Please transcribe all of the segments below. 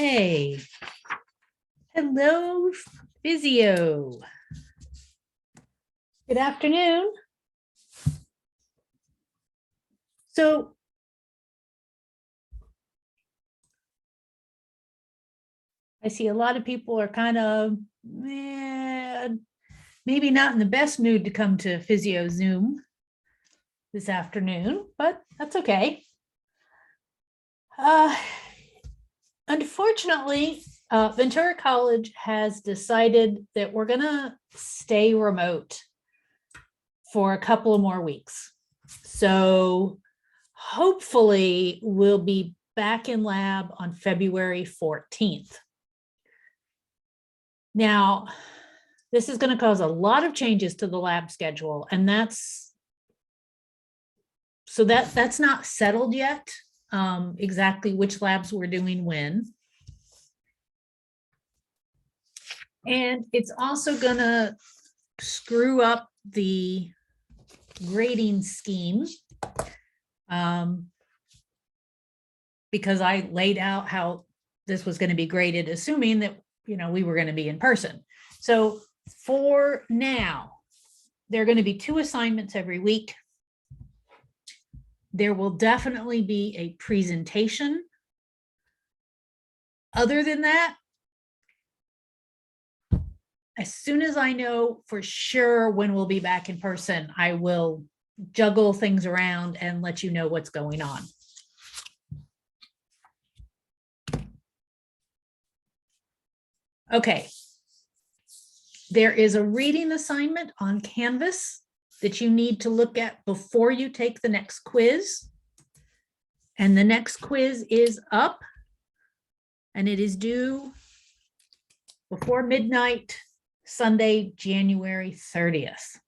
Hey, hello, Physio. Good afternoon. So I see a lot of people are kind of maybe not in the best mood to come to Physio Zoom this afternoon, but that's okay. Unfortunately, Ventura College has decided that we're going to stay remote for a couple of more weeks. So hopefully we'll be back in lab on February 14th. Now, this is going to cause a lot of changes to the lab schedule, and that's not settled yet, exactly which labs we're doing when. And it's also going to screw up the grading scheme, because I laid out how this was going to be graded, assuming that we were going to be in person. So for now, there are going to be 2 assignments every week. There will definitely be a presentation. Other than that, as soon as I know for sure when we'll be back in person, I will juggle things around and let you know what's going on. Okay. There is a reading assignment on Canvas that you need to look at before you take the next quiz. And the next quiz is up, and it is due before midnight, Sunday, January 30th.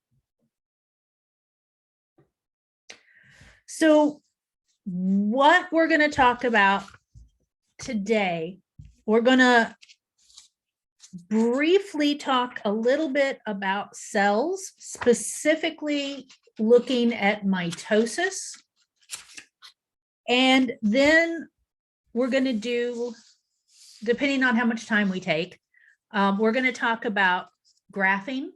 So what we're going to talk about today, we're going to briefly talk a little bit about cells, specifically looking at mitosis. And then we're going to do, depending on how much time we take, we're going to talk about graphing.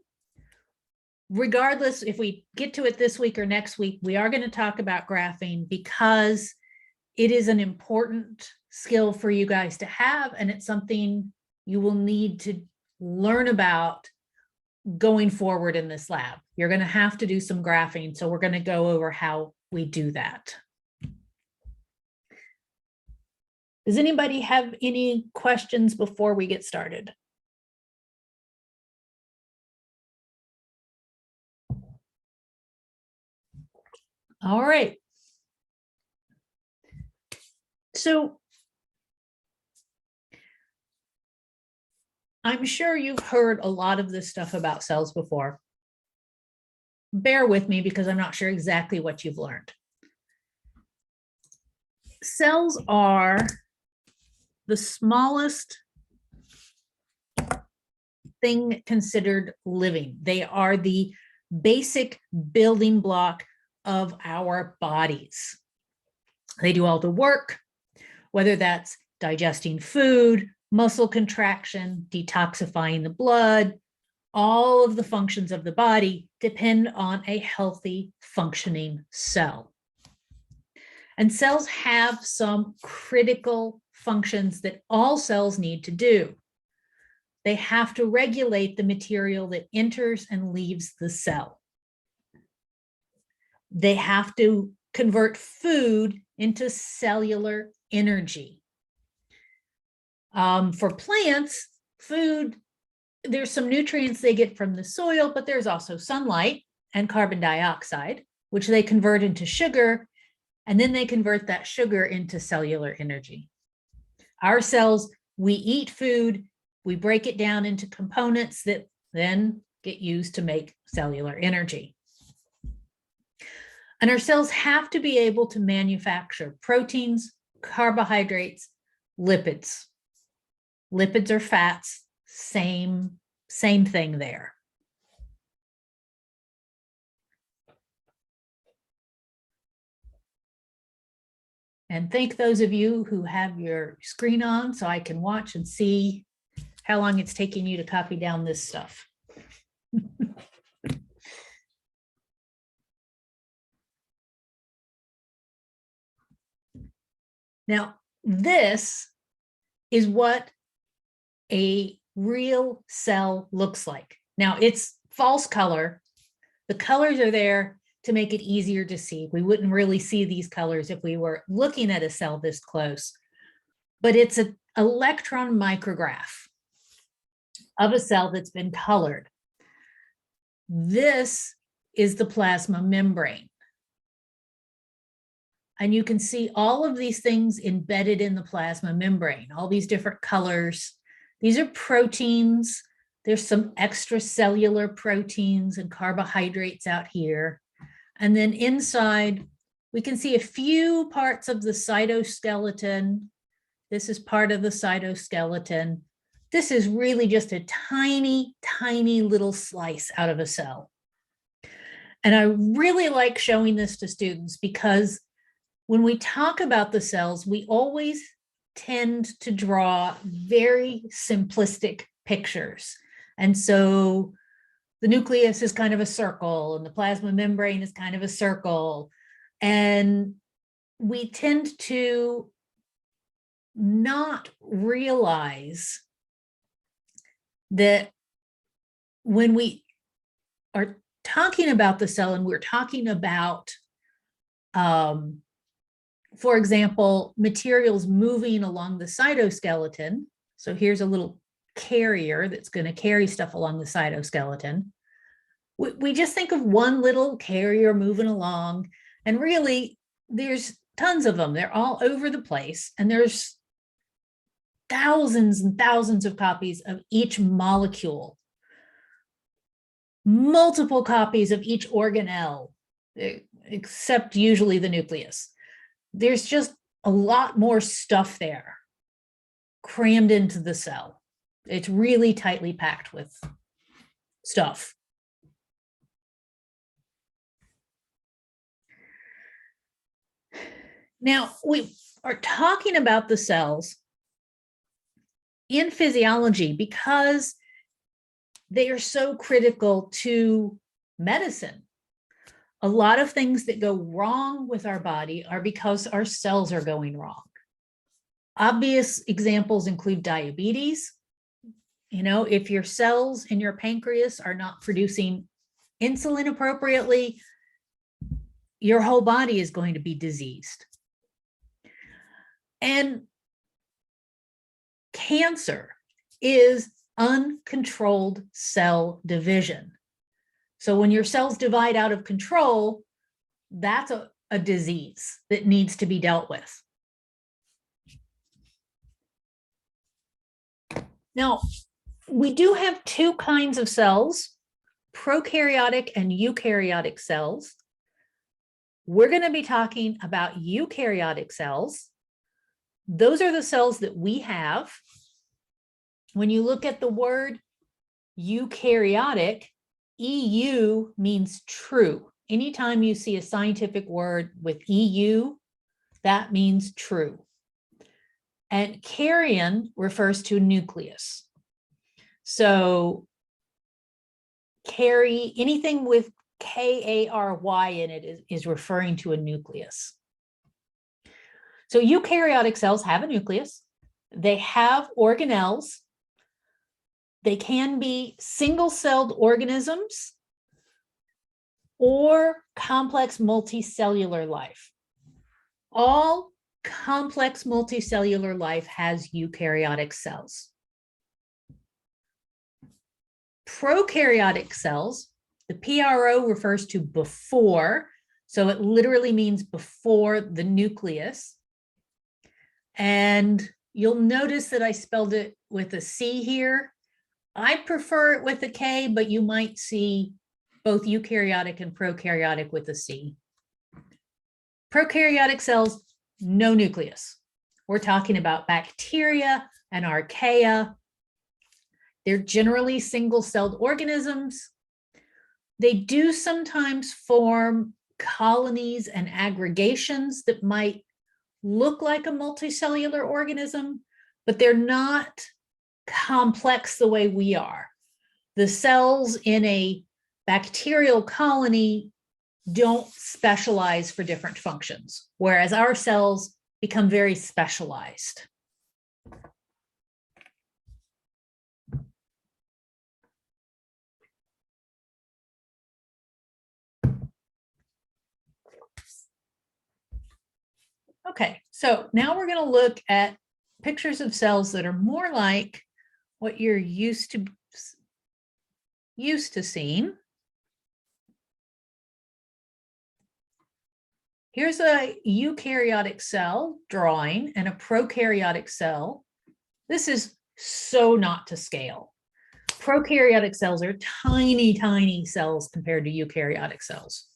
Regardless if we get to it this week or next week, we are going to talk about graphing because it is an important skill for you guys to have, and it's something you will need to learn about going forward in this lab. You're going to have to do some graphing, so we're going to go over how we do that. Does anybody have any questions before we get started? All right. So I'm sure you've heard a lot of this stuff about cells before. Bear with me because I'm not sure exactly what you've learned. Cells are the smallest thing considered living. They are the basic building block of our bodies. They do all the work, whether that's digesting food, muscle contraction, detoxifying the blood. All of the functions of the body depend on a healthy, functioning cell. And cells have some critical functions that all cells need to do. They have to regulate the material that enters and leaves the cell. They have to convert food into cellular energy. For plants, food, there's some nutrients they get from the soil, but there's also sunlight and carbon dioxide, which they convert into sugar, and then they convert that sugar into cellular energy. Our cells, we eat food, we break it down into components that then get used to make cellular energy. And our cells have to be able to manufacture proteins, carbohydrates, lipids. Lipids are fats, same thing there. And thank those of you who have your screen on so I can watch and see how long it's taking you to copy down this stuff. Now, this is what a real cell looks like. Now, it's false color. The colors are there to make it easier to see. We wouldn't really see these colors if we were looking at a cell this close, but it's an electron micrograph of a cell that's been colored. This is the plasma membrane. And you can see all of these things embedded in the plasma membrane, all these different colors. These are proteins. There's some extracellular proteins and carbohydrates out here. And then inside, we can see a few parts of the cytoskeleton. This is part of the cytoskeleton. This is really just a tiny, tiny little slice out of a cell. And I really like showing this to students because when we talk about the cells, we always tend to draw very simplistic pictures. And so the nucleus is kind of a circle and the plasma membrane is kind of a circle. And we tend to not realize that when we are talking about the cell and we're talking about, for example, materials moving along the cytoskeleton. So here's a little carrier that's going to carry stuff along the cytoskeleton. We just think of one little carrier moving along, and really there's tons of them. They're all over the place, and there's thousands and thousands of copies of each molecule, multiple copies of each organelle, except usually the nucleus. There's just a lot more stuff there crammed into the cell. It's really tightly packed with stuff. Now, we are talking about the cells in physiology because they are so critical to medicine. A lot of things that go wrong with our body are because our cells are going wrong. Obvious examples include diabetes. You know, if your cells in your pancreas are not producing insulin appropriately, your whole body is going to be diseased. And cancer is uncontrolled cell division. So when your cells divide out of control, that's a disease that needs to be dealt with. Now, we do have two kinds of cells, prokaryotic and eukaryotic cells. We're going to be talking about eukaryotic cells. Those are the cells that we have. When you look at the word eukaryotic, EU means true. Anytime you see a scientific word with EU, that means true. And karyon refers to nucleus. So anything with Kary in it is referring to a nucleus. So eukaryotic cells have a nucleus. They have organelles. They can be single-celled organisms or complex multicellular life. All complex multicellular life has eukaryotic cells. Prokaryotic cells, the PRO refers to before, so it literally means before the nucleus. And you'll notice that I spelled it with a C here. I prefer it with a K, but you might see both eukaryotic and prokaryotic with a C. Prokaryotic cells, no nucleus. We're talking about bacteria and archaea. They're generally single-celled organisms. They do sometimes form colonies and aggregations that might look like a multicellular organism, but they're not complex the way we are. The cells in a bacterial colony don't specialize for different functions, whereas our cells become very specialized. Okay, so now we're going to look at pictures of cells that are more like what you're used to seeing. Here's a eukaryotic cell drawing and a prokaryotic cell. This is so not to scale. Prokaryotic cells are tiny, tiny cells compared to eukaryotic cells.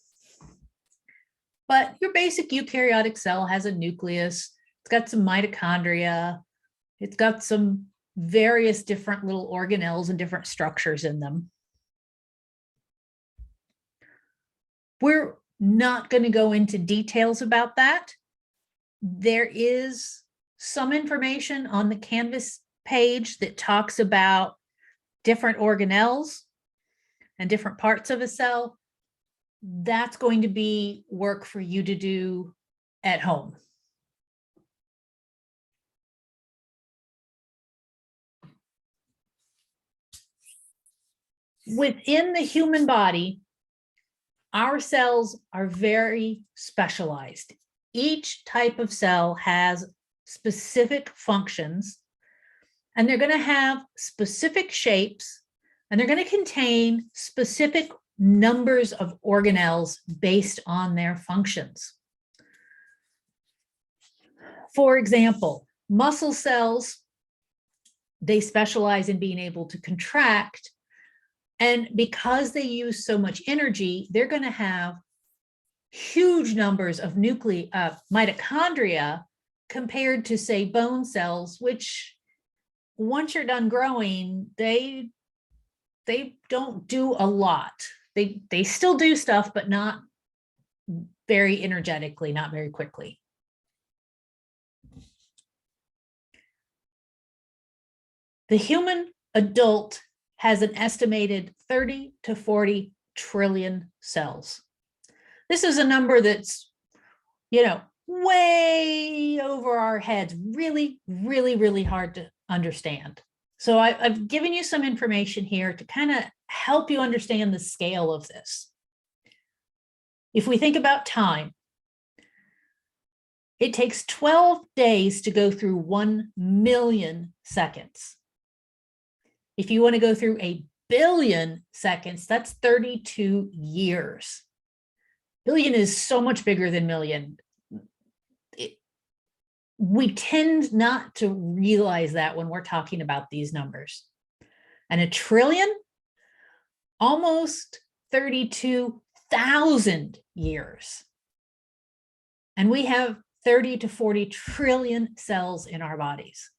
But your basic eukaryotic cell has a nucleus. It's got some mitochondria. It's got some various different little organelles and different structures in them. We're not going to go into details about that. There is some information on the Canvas page that talks about different organelles and different parts of a cell. That's going to be work for you to do at home. Within the human body, our cells are very specialized. Each type of cell has specific functions, and they're going to have specific shapes, and they're going to contain specific numbers of organelles based on their functions. For example, muscle cells, they specialize in being able to contract, and because they use so much energy, they're going to have huge numbers of mitochondria compared to, say, bone cells, which once you're done growing, they don't do a lot. They still do stuff, but not very energetically, not very quickly. The human adult has an estimated 30 to 40 trillion cells. This is a number that's, way over our heads, really, really, really hard to understand. So I've given you some information here to kind of help you understand the scale of this. If we think about time, it takes 12 days to go through 1 million seconds. If you want to go through 1 billion seconds, that's 32 years. Billion is so much bigger than million. We tend not to realize that when we're talking about these numbers. And 1 trillion, almost 32,000 years. And we have 30 to 40 trillion cells in our bodies.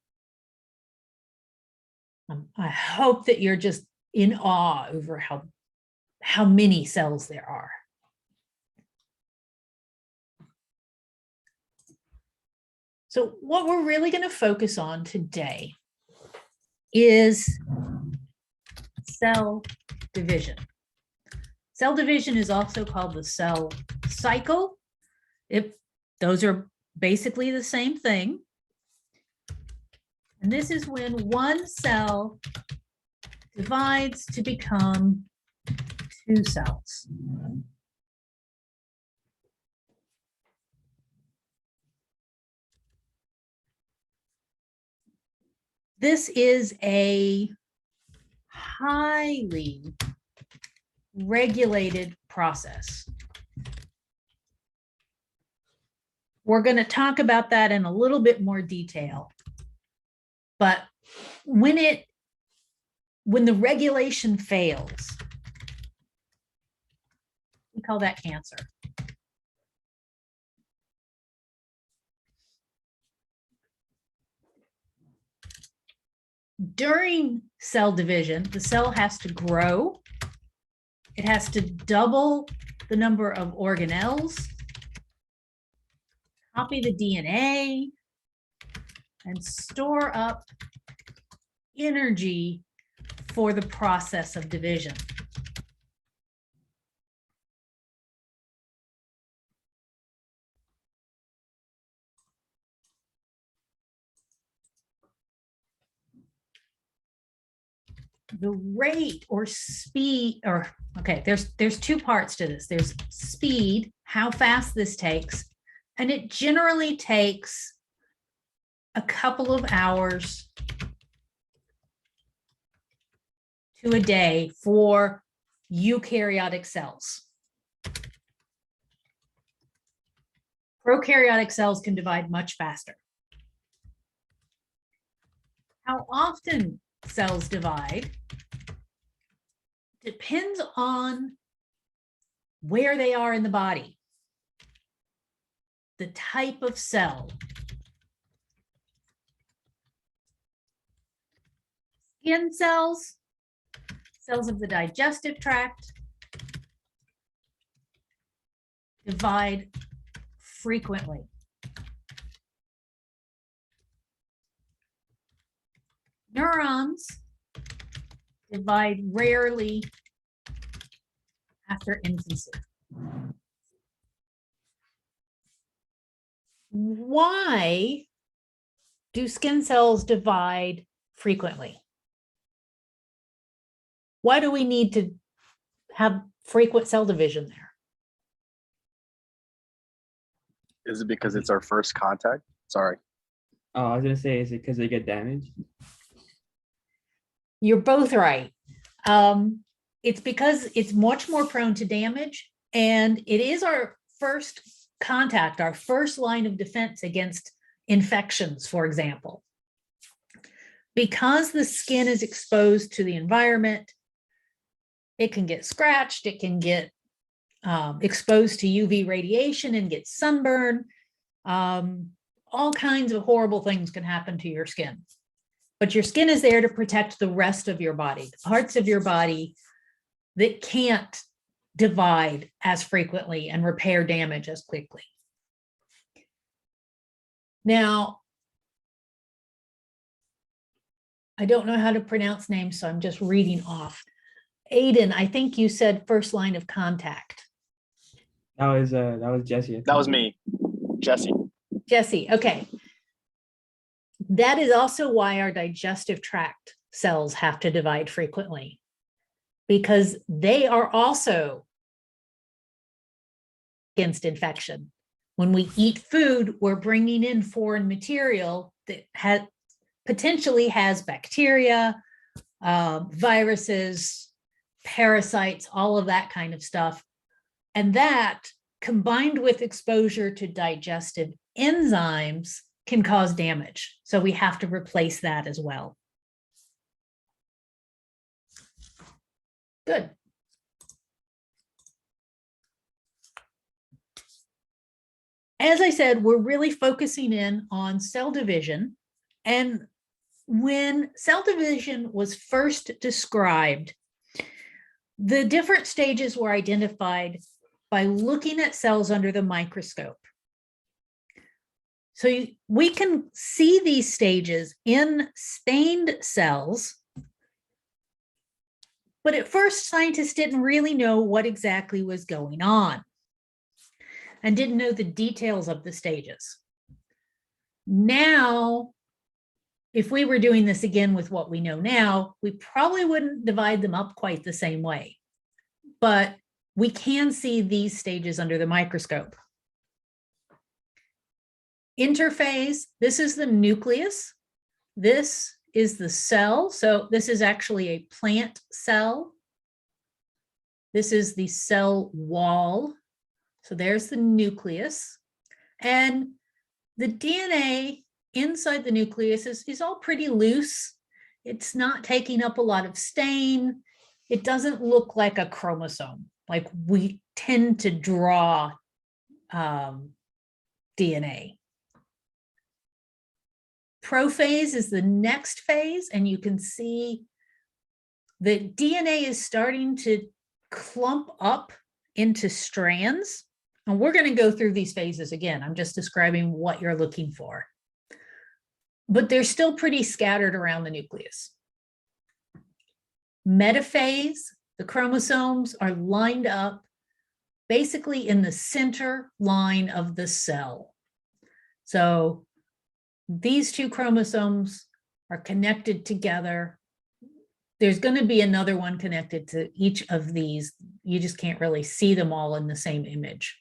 I hope that you're just in awe over how many cells there are. So what we're really going to focus on today is cell division. Cell division is also called the cell cycle. Those are basically the same thing. And this is when one cell divides to become 2 cells. This is a highly regulated process. We're going to talk about that in a little bit more detail. But when the regulation fails, we call that cancer. During cell division, the cell has to grow. It has to double the number of organelles. copy the DNA and store up energy for the process of division. The rate or speed, or okay, there's two parts to this. There's speed, how fast this takes, and it generally takes a couple of hours to a day for eukaryotic cells. Prokaryotic cells can divide much faster. How often cells divide depends on where they are in the body, the type of cell. Skin cells, cells of the digestive tract, divide frequently. Neurons divide rarely after infancy. Why do skin cells divide frequently? Why do we need to have frequent cell division there? Is it because it's our first contact? Sorry. Oh, I was gonna say, is it because they get damaged? You're both right. It's because it's much more prone to damage, and it is our first contact, our first line of defense against infections, for example. Because the skin is exposed to the environment, it can get scratched, it can get exposed to UV radiation and get sunburn. All kinds of horrible things can happen to your skin. But your skin is there to protect the rest of your body, the parts of your body that can't divide as frequently and repair damage as quickly. Now, I don't know how to pronounce names, so I'm just reading off. Aiden, I think you said first line of contact. That was Jesse. That was me, Jesse. Jesse, okay. That is also why our digestive tract cells have to divide frequently, because they are also against infection. When we eat food, we're bringing in foreign material that potentially has bacteria, viruses, parasites, all of that kind of stuff. And that, combined with exposure to digestive enzymes, can cause damage. So we have to replace that as well. Good. As I said, we're really focusing in on cell division. And when cell division was first described, the different stages were identified by looking at cells under the microscope. So we can see these stages in stained cells, but at first scientists didn't really know what exactly was going on and didn't know the details of the stages. Now, if we were doing this again with what we know now, we probably wouldn't divide them up quite the same way, but we can see these stages under the microscope. Interphase, this is the nucleus. This is the cell. So this is actually a plant cell. This is the cell wall. So there's the nucleus. And the DNA inside the nucleus is all pretty loose. It's not taking up a lot of stain. It doesn't look like a chromosome, like we tend to draw DNA. Prophase is the next phase, and you can see the DNA is starting to clump up into strands And we're going to go through these phases again. I'm just describing what you're looking for. But they're still pretty scattered around the nucleus. Metaphase, the chromosomes are lined up basically in the center line of the cell. So these two chromosomes are connected together. There's going to be another one connected to each of these. You just can't really see them all in the same image,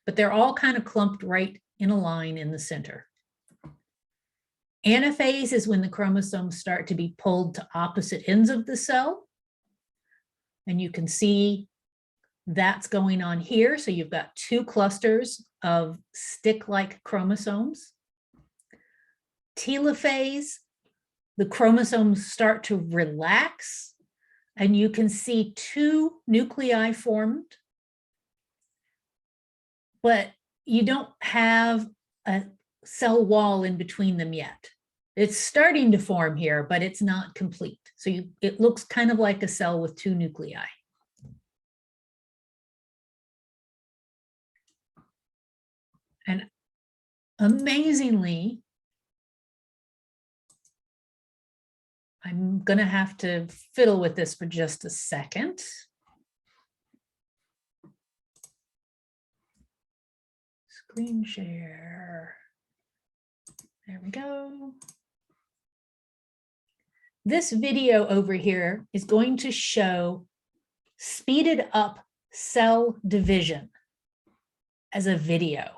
but they're all kind of clumped right in a line in the center. Anaphase is when the chromosomes start to be pulled to opposite ends of the cell. And you can see that's going on here. So you've got two clusters of stick-like chromosomes. Telophase, the chromosomes start to relax, and you can see two nuclei formed, but you don't have a cell wall in between them yet. It's starting to form here, but it's not complete. So it looks kind of like a cell with two nuclei. And amazingly, I'm going to have to fiddle with this for just a second. Screen share. There we go. This video over here is going to show speeded up cell division as a video.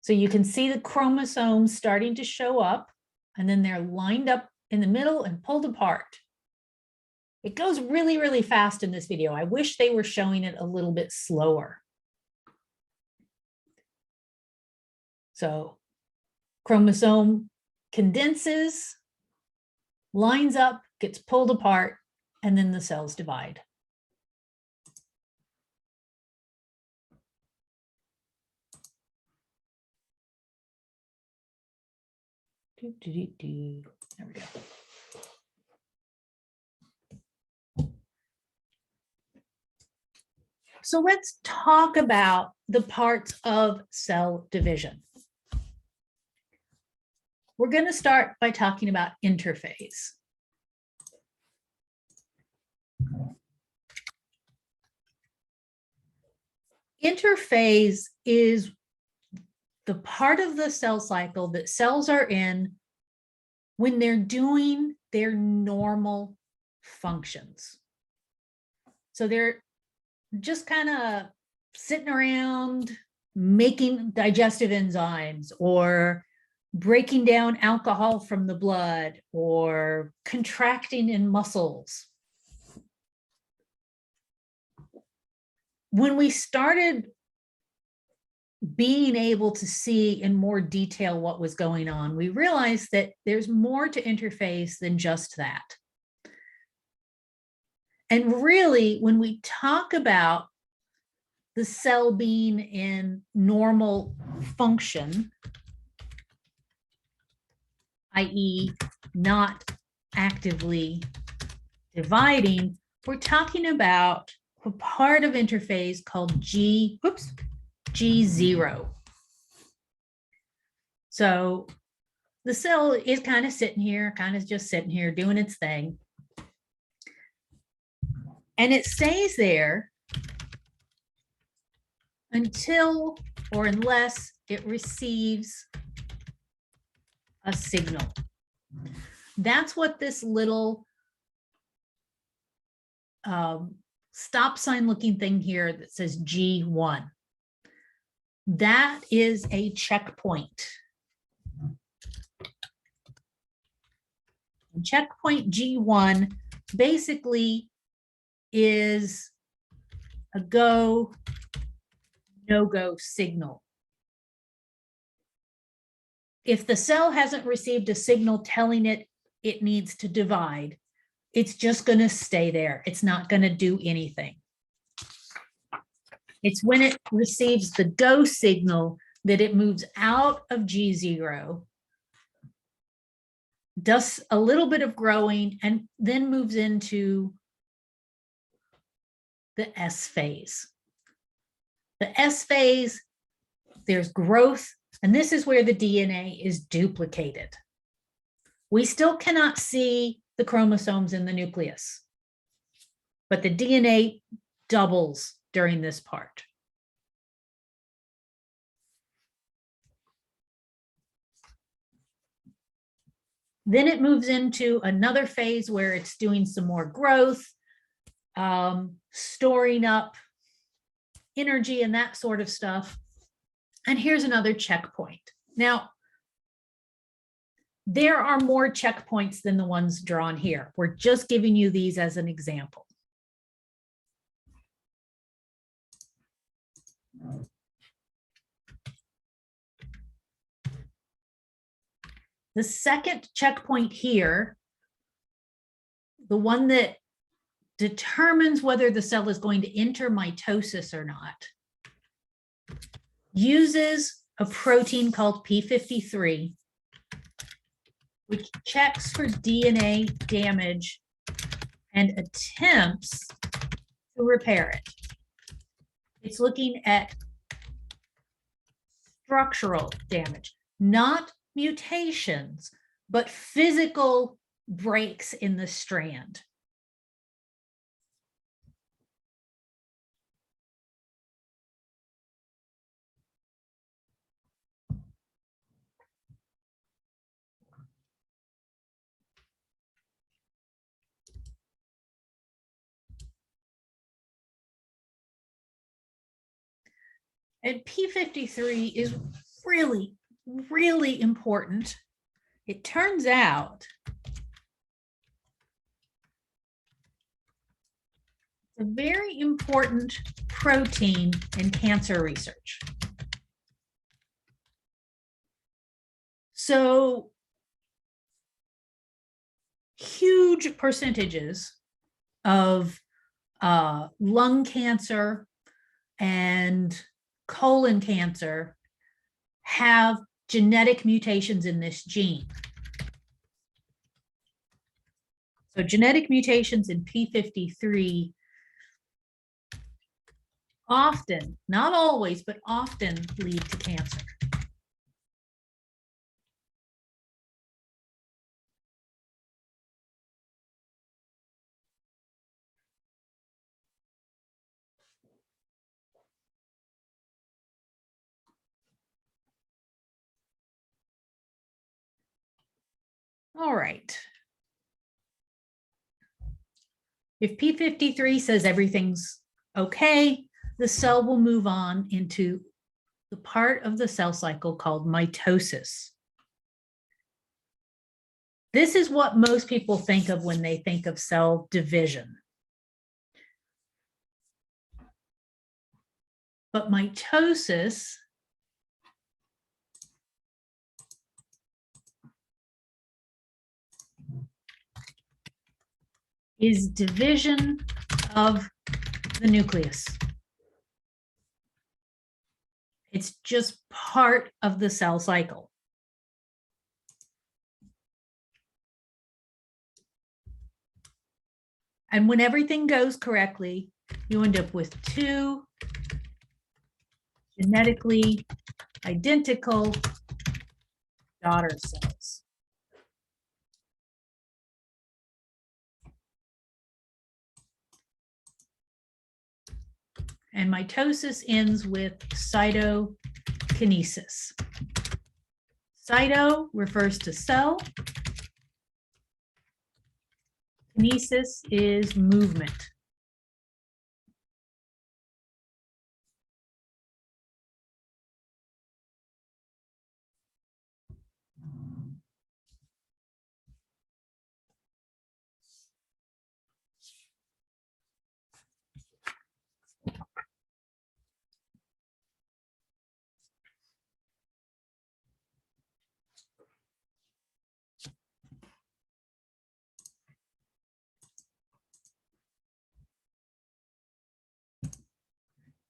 So you can see the chromosomes starting to show up, and then they're lined up in the middle and pulled apart. It goes really, really fast in this video. I wish they were showing it a little bit slower. So chromosome condenses, lines up, gets pulled apart, and then the cells divide. There we go. So let's talk about the parts of cell division. We're going to start by talking about interphase. Interphase is the part of the cell cycle that cells are in when they're doing their normal functions. So they're just kind of sitting around making digestive enzymes or breaking down alcohol from the blood or contracting in muscles. When we started being able to see in more detail what was going on, we realized that there's more to interphase than just that. And really, when we talk about the cell being in normal function, i.e. not actively dividing, we're talking about a part of interphase called G0. So the cell is kind of sitting here, doing its thing. And it stays there until or unless it receives a signal. That's what this little stop sign looking thing here that says G1. That is a checkpoint. Checkpoint G1 basically is a go, no-go signal. If the cell hasn't received a signal telling it it needs to divide, it's just going to stay there. It's not going to do anything. It's when it receives the go signal that it moves out of G0, does a little bit of growing, and then moves into the S phase. The S phase, there's growth, and this is where the DNA is duplicated. We still cannot see the chromosomes in the nucleus, but the DNA doubles during this part. Then it moves into another phase where it's doing some more growth, storing up energy and that sort of stuff. And here's another checkpoint. Now, there are more checkpoints than the ones drawn here. We're just giving you these as an example. The second checkpoint here, the one that determines whether the cell is going to enter mitosis or not, uses a protein called P53, which checks for DNA damage and attempts to repair it. It's looking at structural damage, not mutations, but physical breaks in the strand. And P53 is really, really important. It turns out it's a very important protein in cancer research. So huge percentages of lung cancer and colon cancer have genetic mutations in this gene. So genetic mutations in P53 often, not always, but often lead to cancer. All right. If P53 says everything's okay, the cell will move on into the part of the cell cycle called mitosis. This is what most people think of when they think of cell division. But mitosis is division of the nucleus. It's just part of the cell cycle. And when everything goes correctly, you end up with two genetically identical daughter cells. And mitosis ends with cytokinesis. Cyto refers to cell. Kinesis is movement.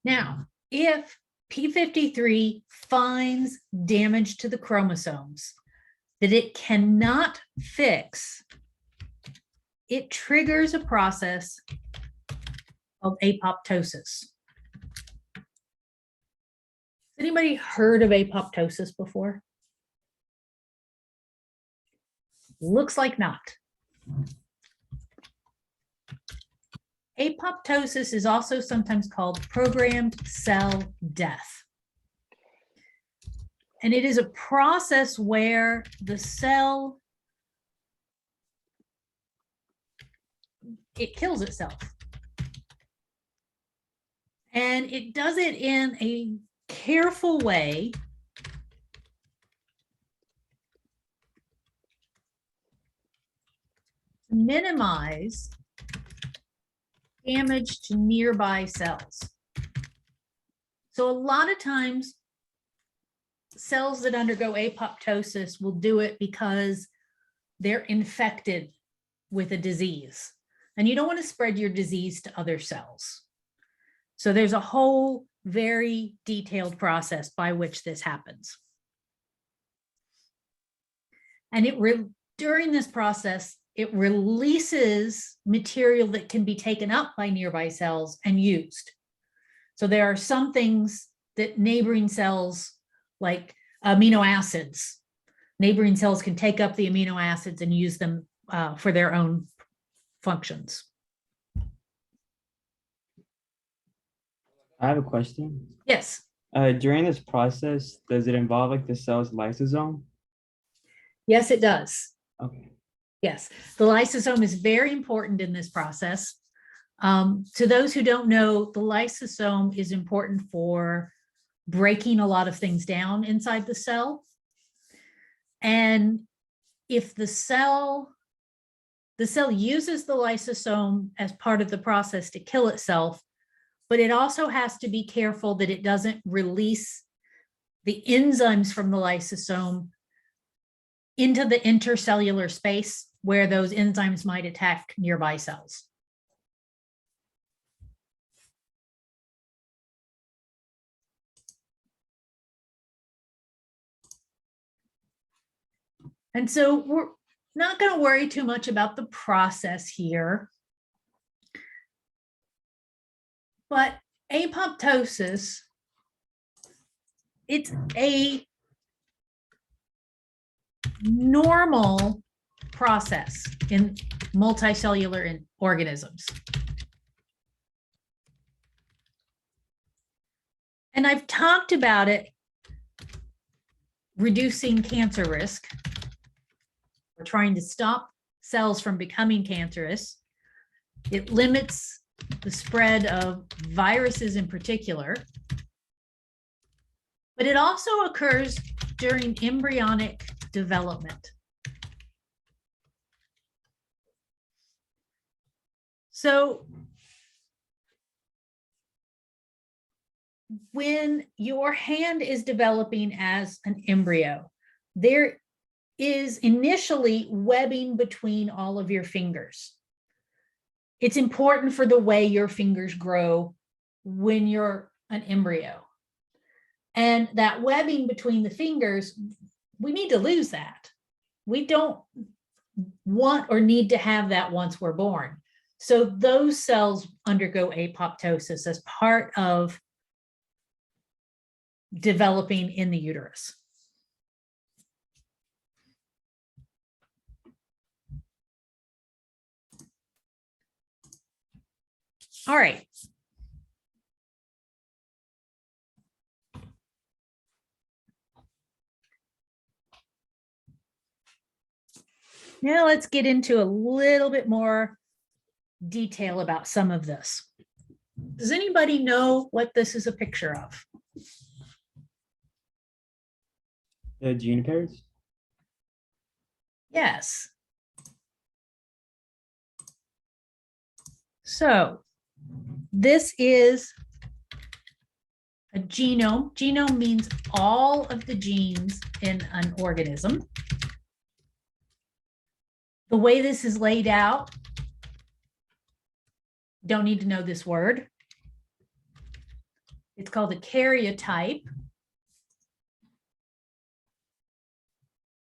Now, if P53 finds damage to the chromosomes that it cannot fix, it triggers a process of apoptosis. Anybody heard of apoptosis before? Looks like not. Apoptosis is also sometimes called programmed cell death. And it is a process where the cell, it kills itself. And it does it in a careful way to minimize damage to nearby cells. So a lot of times, cells that undergo apoptosis will do it because they're infected with a disease. And you don't want to spread your disease to other cells. So there's a whole very detailed process by which this happens. And during this process, it releases material that can be taken up by nearby cells and used. So there are some things that neighboring cells, like amino acids, neighboring cells can take up the amino acids and use them for their own functions. I have a question. Yes. During this process, does it involve like the cell's lysosome? Yes, it does. Okay. Yes, the lysosome is very important in this process. To those who don't know, the lysosome is important for breaking a lot of things down inside the cell. And if the cell uses the lysosome as part of the process to kill itself, but it also has to be careful that it doesn't release the enzymes from the lysosome into the intercellular space where those enzymes might attack nearby cells. And so we're not going to worry too much about the process here. But apoptosis, it's a normal process in multicellular organisms. And I've talked about it reducing cancer risk. We're trying to stop cells from becoming cancerous. It limits the spread of viruses in particular. But it also occurs during embryonic development. So when your hand is developing as an embryo, there is initially webbing between all of your fingers. It's important for the way your fingers grow when you're an embryo. And that webbing between the fingers, we need to lose that. We don't want or need to have that once we're born. So those cells undergo apoptosis as part of developing in the uterus. All right. Now let's get into a little bit more detail about some of this. Does anybody know what this is a picture of? The gene pairs? Yes. So this is a genome. Genome means all of the genes in an organism. The way this is laid out, don't need to know this word. It's called a karyotype.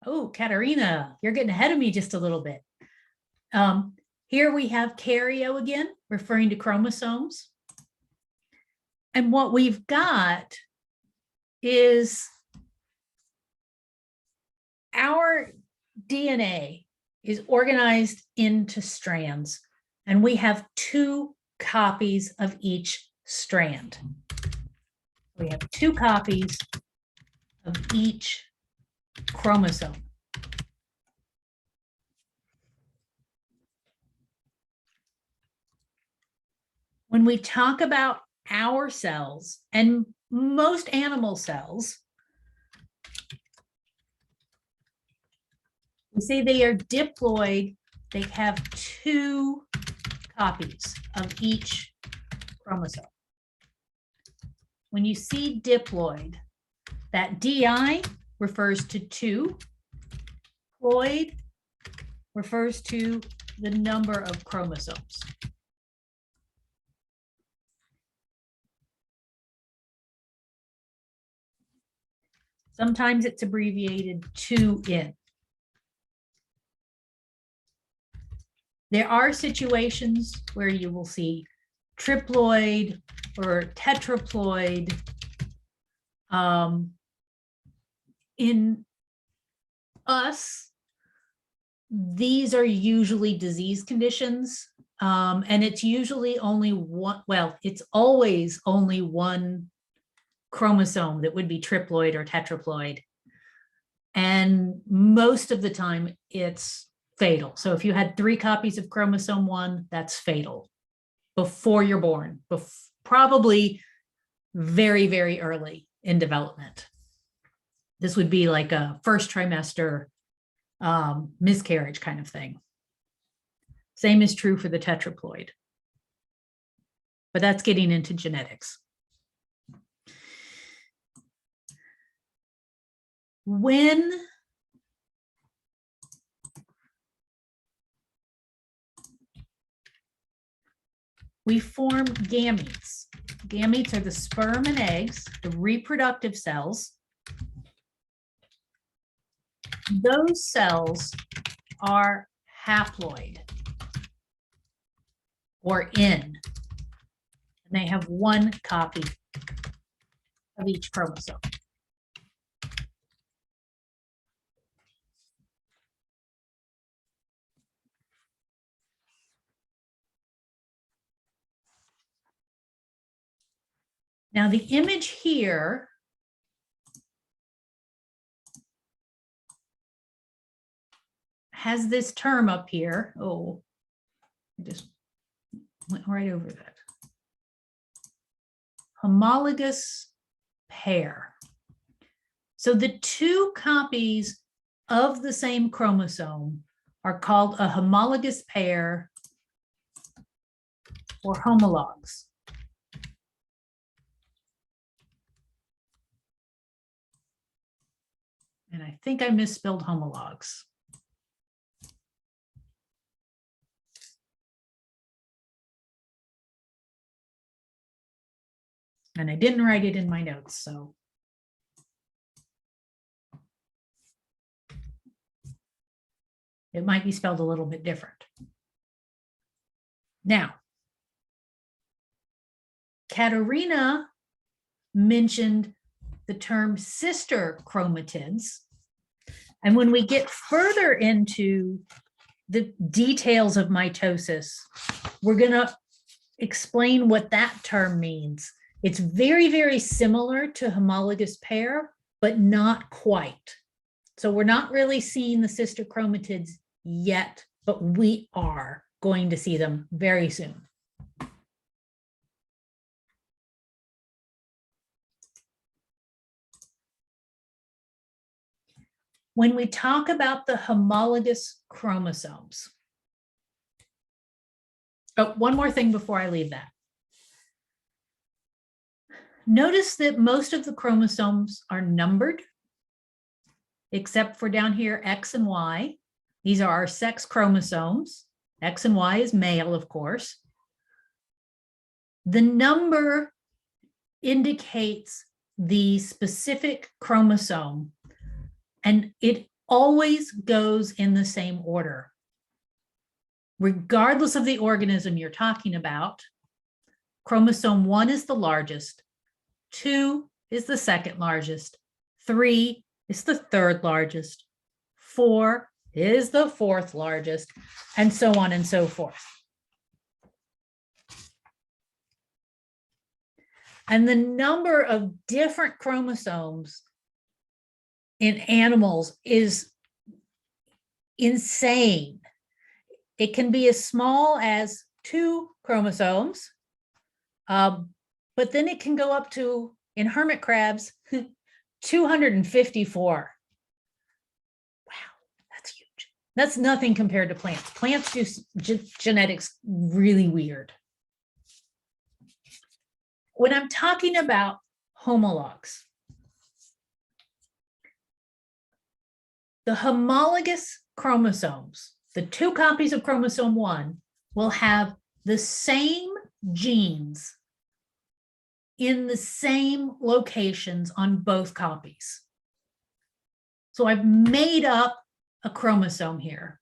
Oh, Katarina, you're getting ahead of me just a little bit. Here we have karyo again, referring to chromosomes. And what we've got is our DNA is organized into strands, and we have 2 copies of each strand. We have 2 copies of each chromosome. When we talk about our cells and most animal cells, we say they are diploid. They have 2 copies of each chromosome. When you see diploid, that DI refers to 2. Ploid refers to the number of chromosomes. Sometimes it's abbreviated 2N. There are situations where you will see triploid or tetraploid. In us, these are usually disease conditions, and it's usually only one, well, it's always only one chromosome that would be triploid or tetraploid. And most of the time it's fatal. So if you had 3 copies of chromosome 1, that's fatal before you're born, probably very, very early in development. This would be like a first trimester miscarriage kind of thing. Same is true for the tetraploid, but that's getting into genetics. When we form gametes, gametes are the sperm and eggs, the reproductive cells. Those cells are haploid or N, and they have 1 copy of each chromosome. Now the image here has this term up here. Oh, I just went right over that. Homologous pair. So the 2 copies of the same chromosome are called a homologous pair or homologs. And I think I misspelled homologs. And I didn't write it in my notes, so. It might be spelled a little bit different. Now, Katerina mentioned the term sister chromatids. And when we get further into the details of mitosis, we're going to explain what that term means. It's very, very similar to homologous pair, but not quite. So we're not really seeing the sister chromatids yet, but we are going to see them very soon. When we talk about the homologous chromosomes, oh, one more thing before I leave that. Notice that most of the chromosomes are numbered, except for down here, X and Y. These are our sex chromosomes. X and Y is male, of course. The number indicates the specific chromosome, and it always goes in the same order. Regardless of the organism you're talking about, chromosome 1 is the largest, 2 is the second largest. 3 is the third largest. 4 is the fourth largest, and so on and so forth. And the number of different chromosomes in animals is insane. It can be as small as 2 chromosomes, but then it can go up to, in hermit crabs, 254. Wow, that's huge. That's nothing compared to plants. Plants do genetics really weird. When I'm talking about homologs, the homologous chromosomes, the 2 copies of chromosome 1, will have the same genes in the same locations on both copies. So I've made up a chromosome here.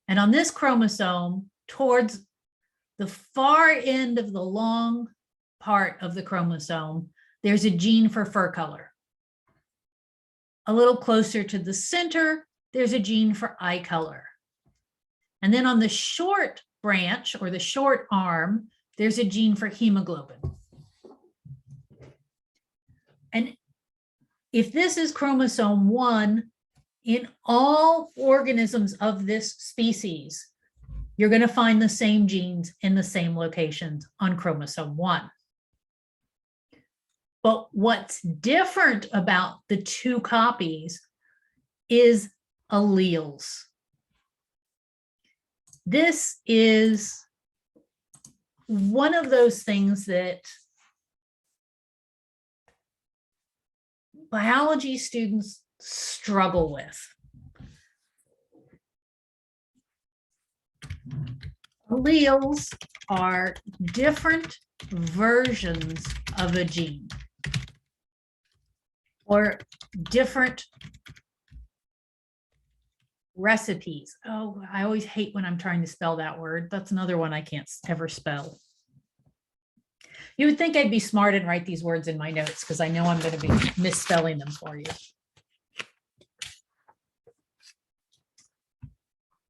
And on this chromosome, towards the far end of the long part of the chromosome, there's a gene for fur color. A little closer to the center, there's a gene for eye color. And then on the short branch, or the short arm, there's a gene for hemoglobin. And if this is chromosome 1, in all organisms of this species, you're going to find the same genes in the same locations on chromosome 1. But what's different about the 2 copies is alleles. This is one of those things that biology students struggle with. Alleles are different versions of a gene, or different recipes. Oh, I always hate when I'm trying to spell that word. That's another one I can't ever spell. You would think I'd be smart and write these words in my notes, because I know I'm going to be misspelling them for you.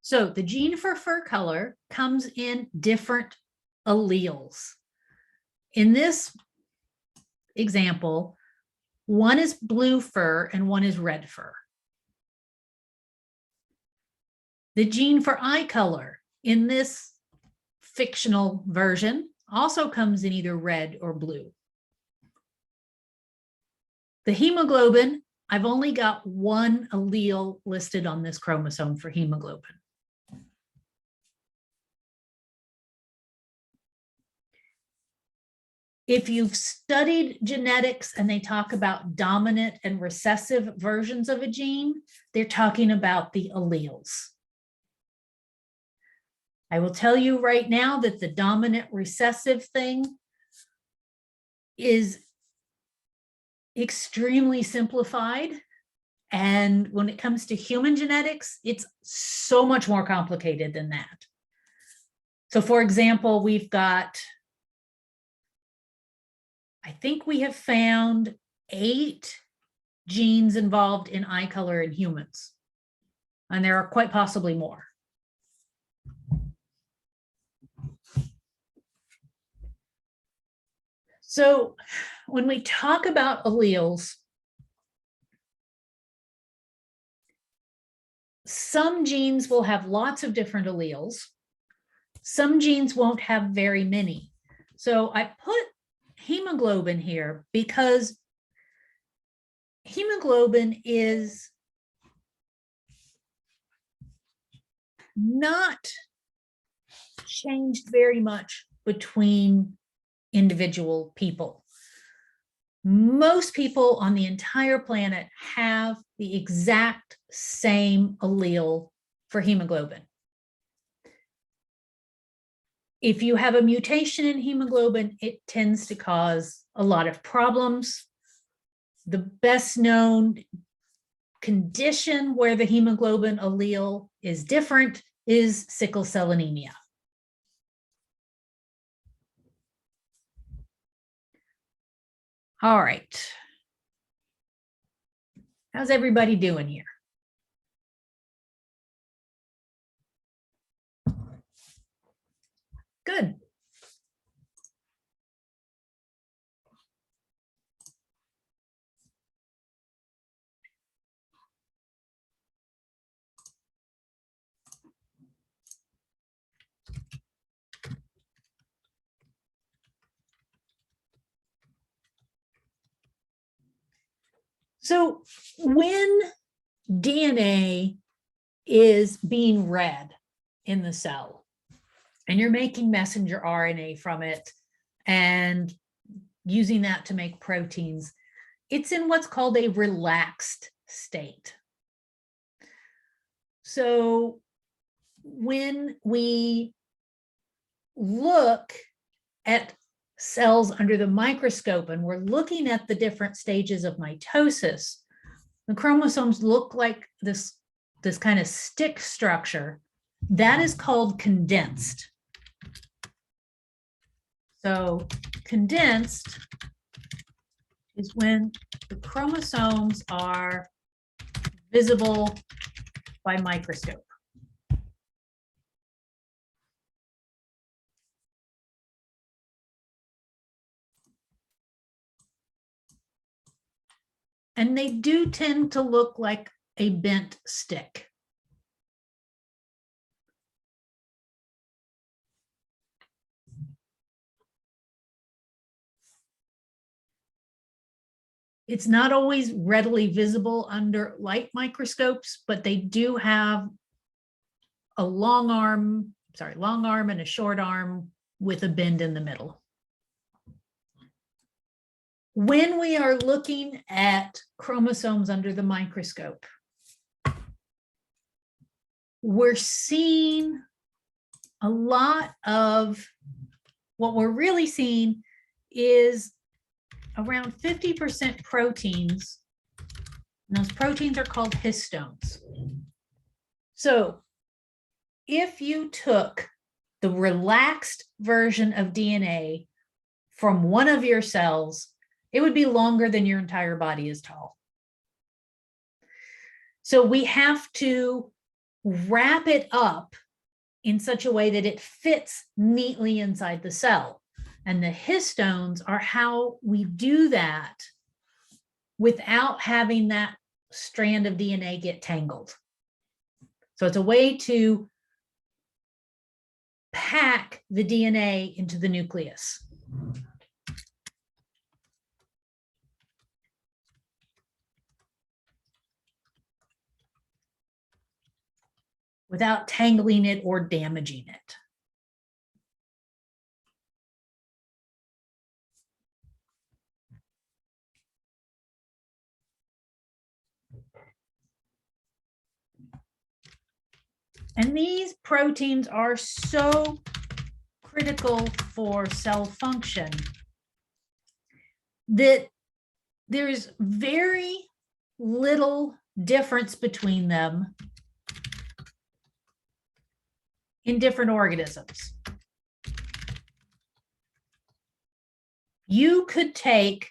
So the gene for fur color comes in different alleles. In this example, one is blue fur and one is red fur. The gene for eye color in this fictional version also comes in either red or blue. The hemoglobin, I've only got one allele listed on this chromosome for hemoglobin. If you've studied genetics and they talk about dominant and recessive versions of a gene, they're talking about the alleles. I will tell you right now that the dominant recessive thing is extremely simplified. And when it comes to human genetics, it's so much more complicated than that. So for example, we've got, I think we have found 8 genes involved in eye color in humans, and there are quite possibly more. So when we talk about alleles, some genes will have lots of different alleles. Some genes won't have very many. So I put hemoglobin here because hemoglobin is not changed very much between individual people. Most people on the entire planet have the exact same allele for hemoglobin. If you have a mutation in hemoglobin, it tends to cause a lot of problems. The best known condition where the hemoglobin allele is different is sickle cell anemia. All right. How's everybody doing here? Good. So when DNA is being read in the cell and you're making messenger RNA from it and using that to make proteins, it's in what's called a relaxed state. So when we look at cells under the microscope and we're looking at the different stages of mitosis, the chromosomes look like this kind of stick structure. That is called condensed. So condensed is when the chromosomes are visible by microscope. And they do tend to look like a bent stick. It's not always readily visible under light microscopes, but they do have a long arm and a short arm with a bend in the middle. When we are looking at chromosomes under the microscope, we're seeing a lot of what we're really seeing is around 50% proteins. And those proteins are called histones. So if you took the relaxed version of DNA from one of your cells, it would be longer than your entire body is tall. So we have to wrap it up in such a way that it fits neatly inside the cell. And the histones are how we do that without having that strand of DNA get tangled. So it's a way to pack the DNA into the nucleus. Without tangling it or damaging it. And these proteins are so critical for cell function that there's very little difference between them in different organisms. You could take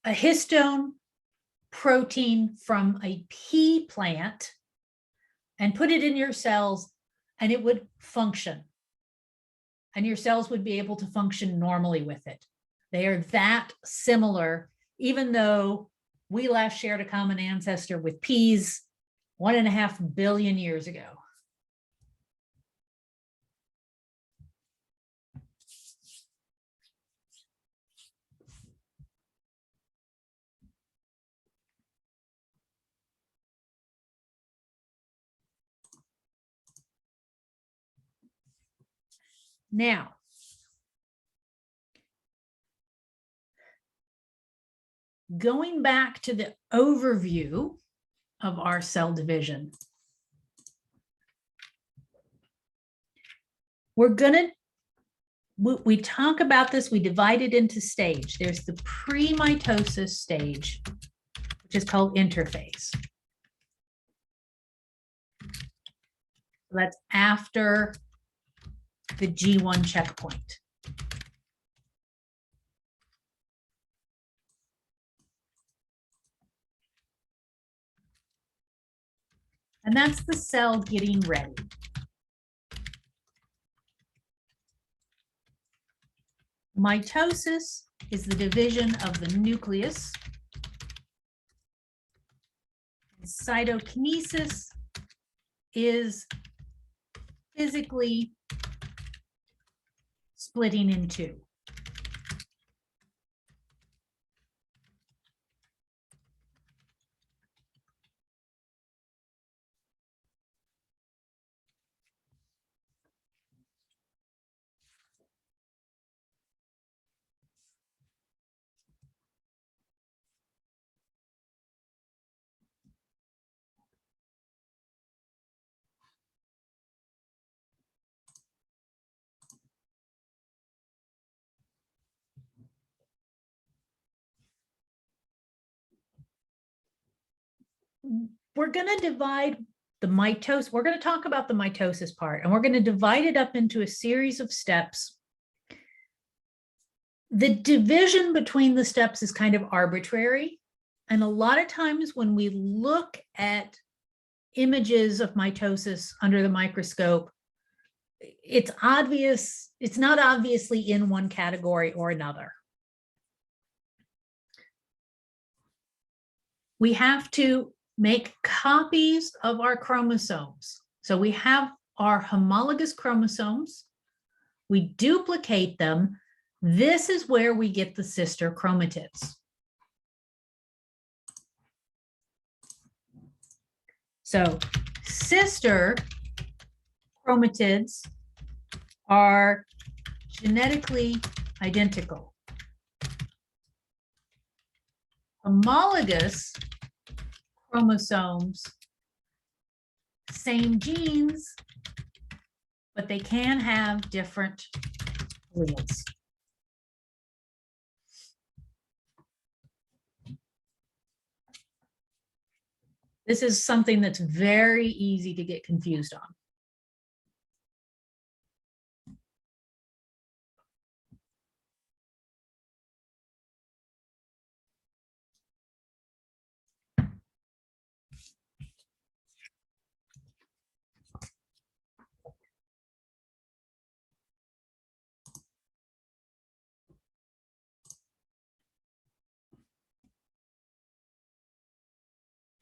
a histone protein from a pea plant and put it in your cells, and it would function. And your cells would be able to function normally with it. They are that similar, even though we last shared a common ancestor with peas 1.5 billion years ago. Now, going back to the overview of our cell division, we talk about this, we divide it into stage. There's the pre-mitosis stage, which is called interphase. That's after the G1 checkpoint. And that's the cell getting ready. Mitosis is the division of the nucleus. Cytokinesis is physically splitting in two. We're going to divide the mitosis. We're going to talk about the mitosis part, and we're going to divide it up into a series of steps. The division between the steps is kind of arbitrary. And a lot of times when we look at images of mitosis under the microscope, it's obvious, it's not obviously in one category or another. We have to make copies of our chromosomes. So we have our homologous chromosomes, we duplicate them. This is where we get the sister chromatids. So sister chromatids are genetically identical. Homologous chromosomes, same genes, but they can have different alleles. This is something that's very easy to get confused on.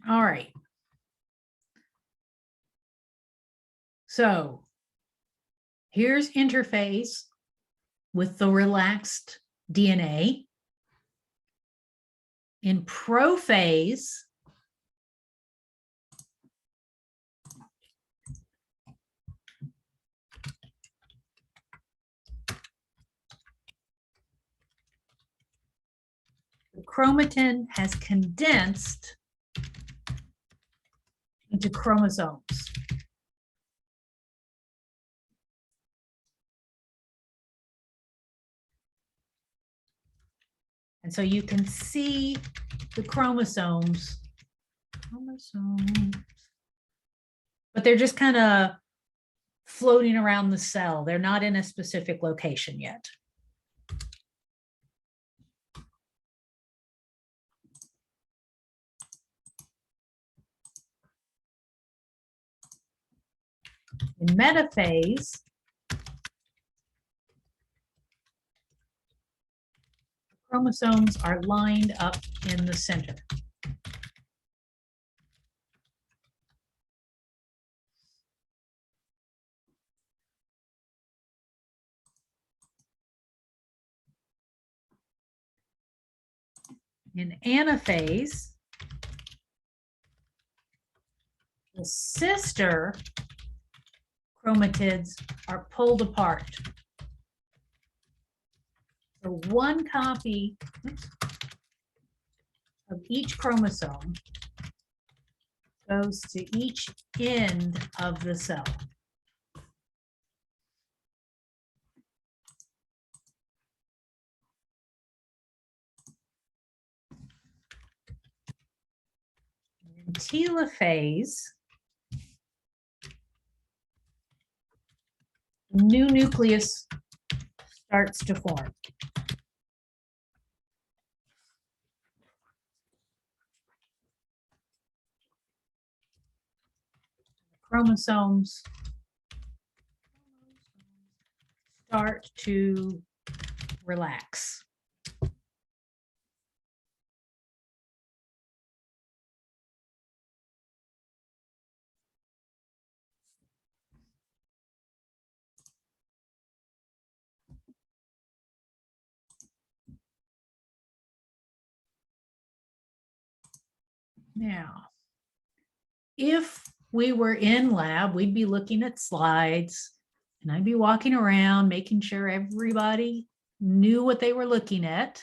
All right. So here's interphase with the relaxed DNA. In prophase, the chromatin has condensed into chromosomes. And so you can see the chromosomes, but they're just kind of floating around the cell. They're not in a specific location yet. In metaphase, chromosomes are lined up in the center. In anaphase, the sister chromatids are pulled apart. So one copy of each chromosome goes to each end of the cell. In telophase, new nucleus starts to form. chromosomes start to relax. Now, if we were in lab, we'd be looking at slides and I'd be walking around making sure everybody knew what they were looking at.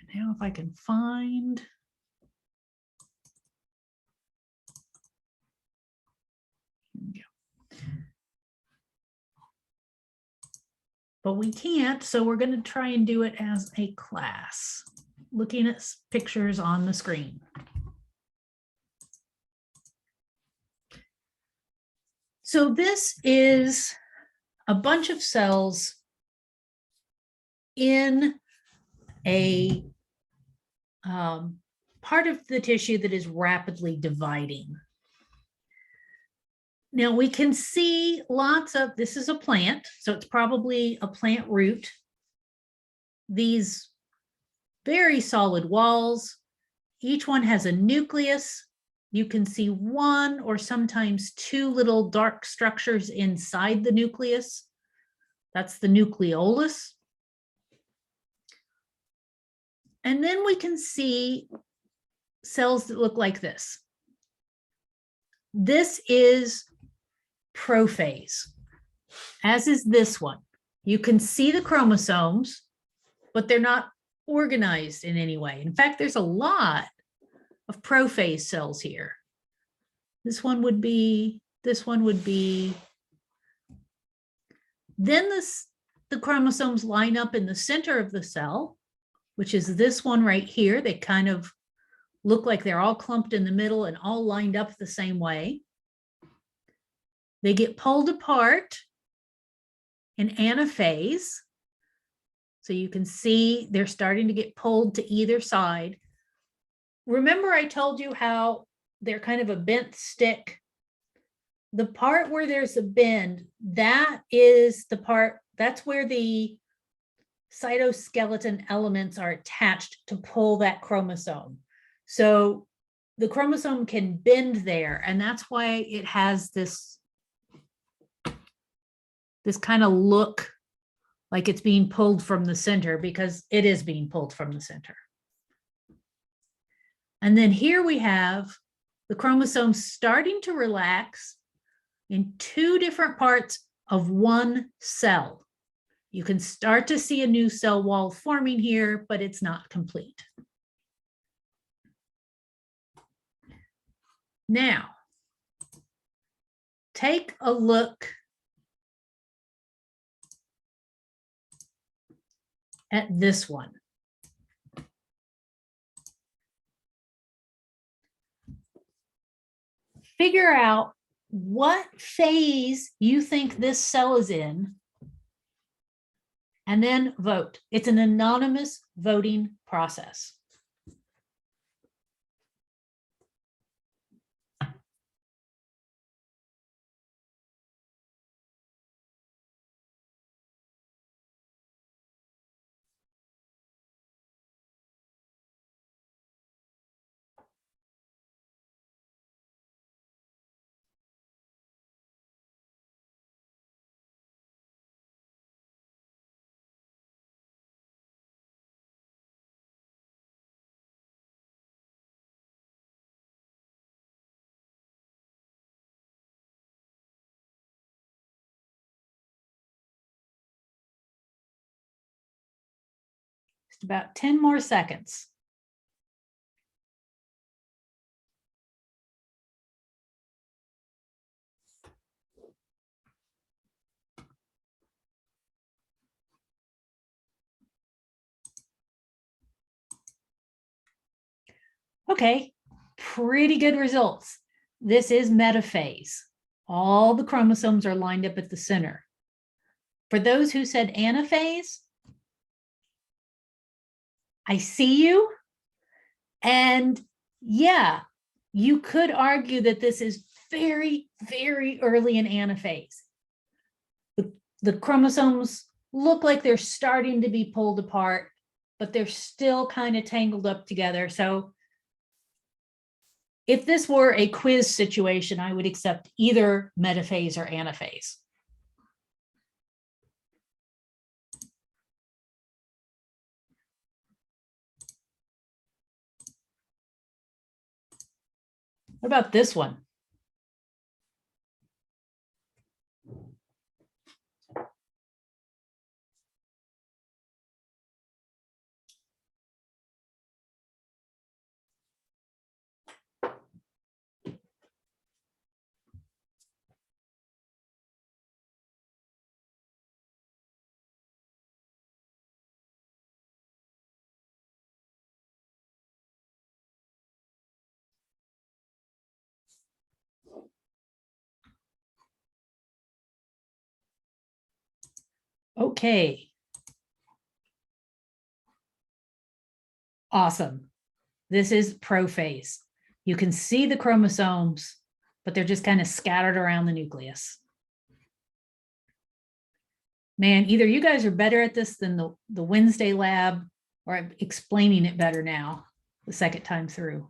And now if I can find, here we go. But we can't, so we're going to try and do it as a class, looking at pictures on the screen. So this is a bunch of cells in a part of the tissue that is rapidly dividing. Now we can see lots of, this is a plant, so it's probably a plant root. These very solid walls, each one has a nucleus. You can see one or sometimes two little dark structures inside the nucleus. That's the nucleolus. And then we can see cells that look like this. This is prophase, as is this one. You can see the chromosomes, but they're not organized in any way. In fact, there's a lot of prophase cells here. This one would be, this one would be. Then the chromosomes line up in the center of the cell, which is this one right here. They kind of look like they're all clumped in the middle and all lined up the same way. They get pulled apart in anaphase. So you can see they're starting to get pulled to either side. Remember I told you how they're kind of a bent stick? The part where there's a bend, that is the part, that's where the cytoskeleton elements are attached to pull that chromosome. So the chromosome can bend there, and that's why it has this kind of look like it's being pulled from the center, because it is being pulled from the center. And then here we have the chromosomes starting to relax in two different parts of one cell. You can start to see a new cell wall forming here, but it's not complete. Now, take a look at this one. Figure out what phase you think this cell is in, and then vote. It's an anonymous voting process. Just about 10 more seconds. Okay, pretty good results. This is metaphase. All the chromosomes are lined up at the center. For those who said anaphase, I see you, And yeah, you could argue that this is very, very early in anaphase. The chromosomes look like they're starting to be pulled apart, but they're still kind of tangled up together. So if this were a quiz situation, I would accept either metaphase or anaphase. What about this one? Okay. Awesome. This is prophase. You can see the chromosomes, but they're just kind of scattered around the nucleus. Man, either you guys are better at this than the Wednesday lab, or I'm explaining it better now, the second time through.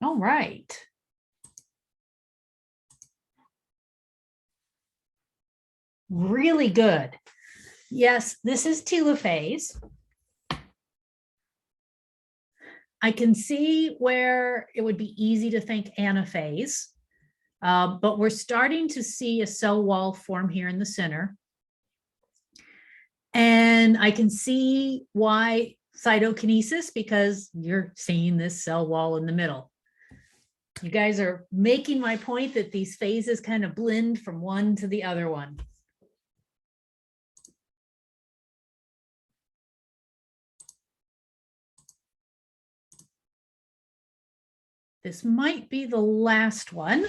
All right. Really good. Yes, this is telophase. I can see where it would be easy to think anaphase, but we're starting to see a cell wall form here in the center. And I can see why cytokinesis, because you're seeing this cell wall in the middle. You guys are making my point that these phases kind of blend from one to the other one. This might be the last one.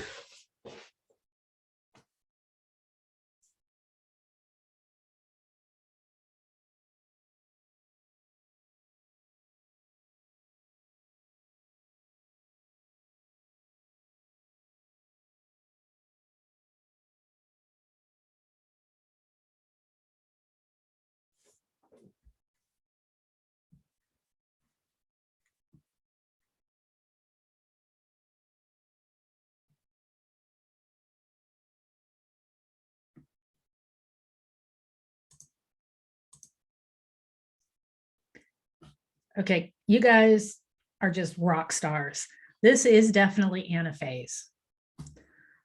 Okay, you guys are just rock stars. This is definitely anaphase.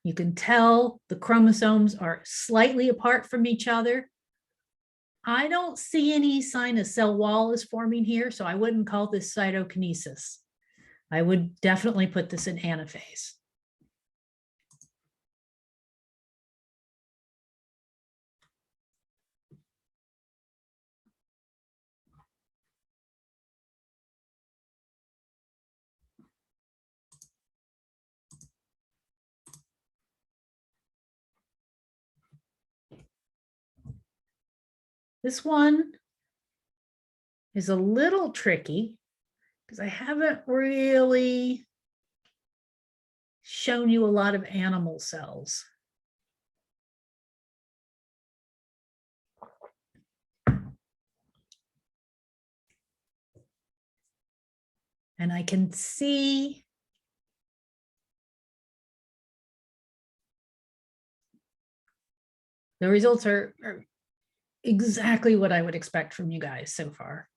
You can tell the chromosomes are slightly apart from each other. I don't see any sign a cell wall is forming here, so I wouldn't call this cytokinesis. I would definitely put this in anaphase. This one is a little tricky because I haven't really shown you a lot of animal cells. And I can see the results are exactly what I would expect from you guys so far.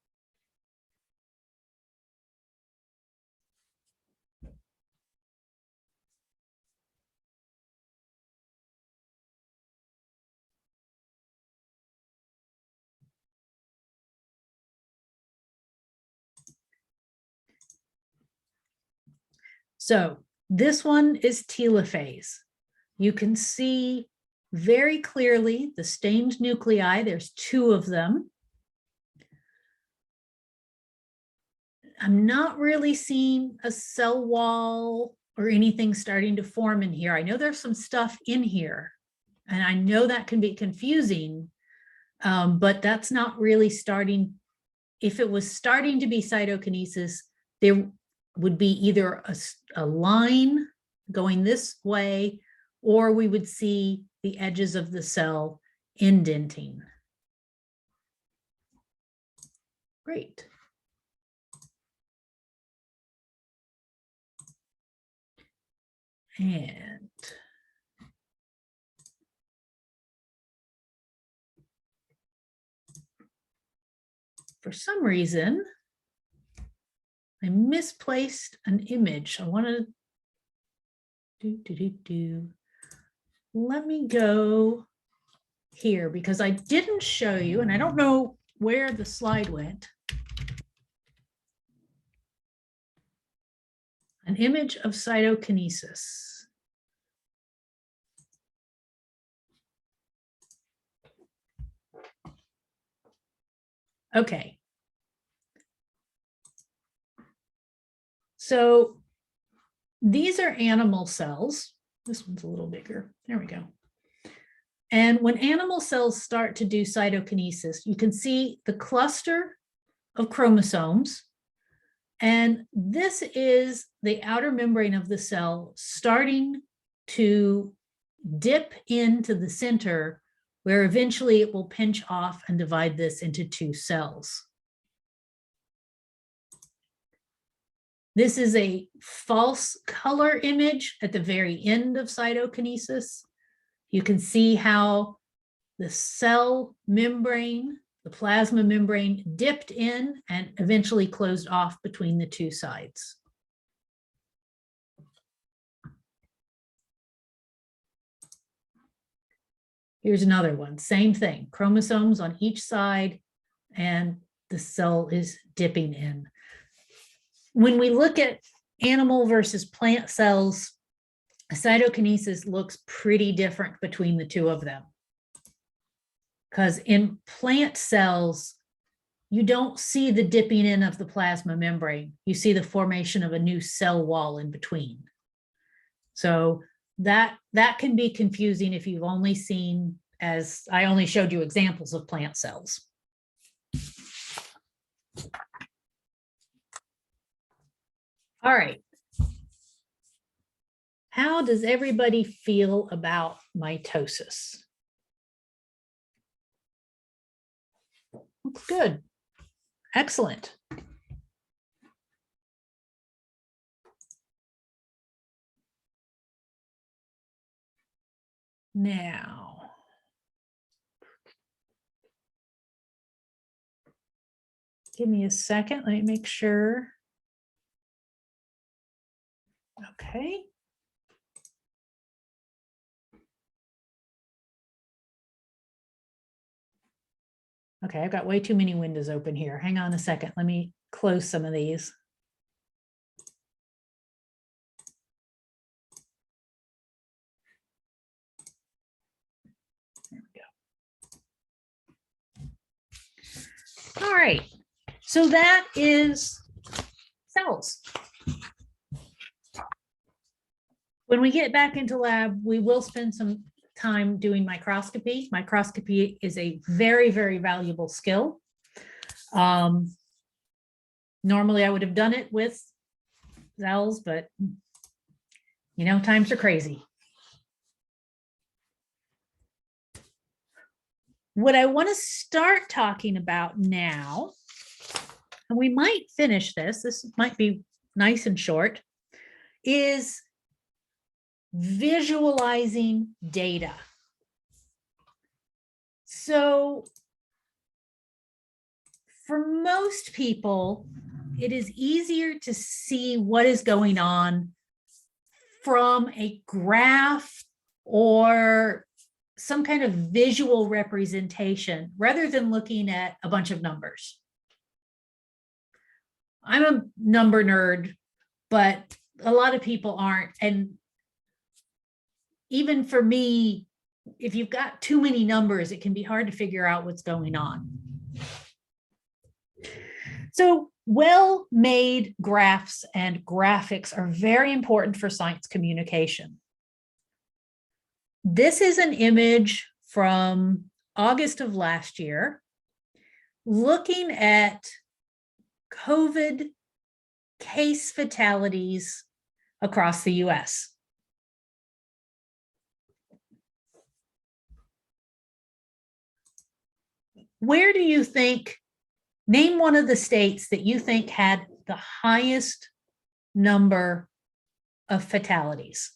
So this one is telophase. You can see very clearly the stained nuclei. There's 2 of them. I'm not really seeing a cell wall or anything starting to form in here. I know there's some stuff in here, and I know that can be confusing, but that's not really starting. If it was starting to be cytokinesis, there would be either a line going this way, or we would see the edges of the cell indenting. Great. And for some reason, I misplaced an image. I want to let me go here because I didn't show you, and I don't know where the slide went. An image of cytokinesis. Okay. So these are animal cells. This one's a little bigger. There we go. And when animal cells start to do cytokinesis, you can see the cluster of chromosomes. And this is the outer membrane of the cell starting to dip into the center, where eventually it will pinch off and divide this into 2 cells. This is a false color image at the very end of cytokinesis. You can see how the cell membrane, the plasma membrane, dipped in and eventually closed off between the 2 sides. Here's another one, same thing, chromosomes on each side, and the cell is dipping in. When we look at animal versus plant cells, cytokinesis looks pretty different between the 2 of them. Because in plant cells, you don't see the dipping in of the plasma membrane. You see the formation of a new cell wall in between. So that can be confusing if you've only seen, as I only showed you examples of plant cells. All right. How does everybody feel about mitosis? Looks good. Excellent. Now, give me a second. Let me make sure. Okay. Okay, I've got way too many windows open here. Hang on a second. Let me close some of these. There we go. All right, so that is cells. When we get back into lab, we will spend some time doing microscopy. Microscopy is a very, very valuable skill. Normally I would have done it with cells, but you know, times are crazy. What I want to start talking about now, and we might finish this might be nice and short, is visualizing data. So for most people, it is easier to see what is going on from a graph or some kind of visual representation rather than looking at a bunch of numbers. I'm a number nerd, but a lot of people aren't. And even for me, if you've got too many numbers, it can be hard to figure out what's going on. So well-made graphs and graphics are very important for science communication. This is an image from August of last year, looking at COVID case fatalities across the US. Where do you think, name one of the states that you think had the highest number of fatalities?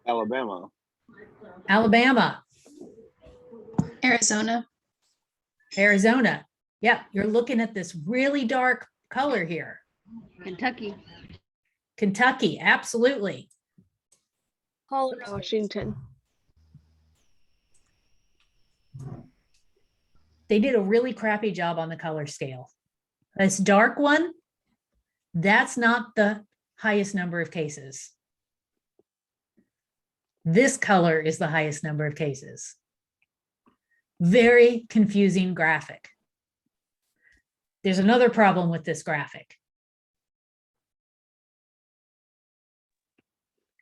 Alabama. Alabama, Arizona. Arizona. Yep, you're looking at this really dark color here. Kentucky. Kentucky, absolutely. Washington. They did a really crappy job on the color scale. This dark one, that's not the highest number of cases. This color is the highest number of cases. Very confusing graphic. There's another problem with this graphic.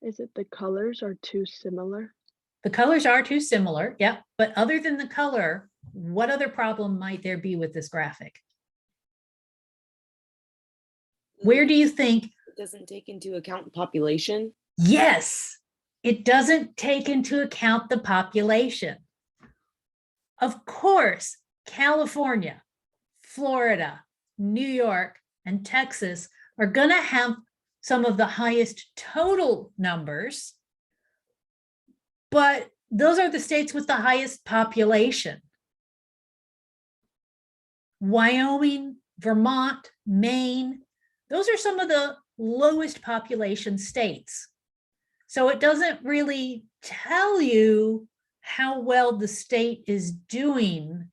Is it the colors are too similar? The colors are too similar, yep. But other than the color, what other problem might there be with this graphic? Where do you think? It doesn't take into account population. Yes, it doesn't take into account the population. Of course, California, Florida, New York, and Texas are going to have some of the highest total numbers, but those are the states with the highest population. Wyoming, Vermont, Maine, those are some of the lowest population states. So it doesn't really tell you how well the state is doing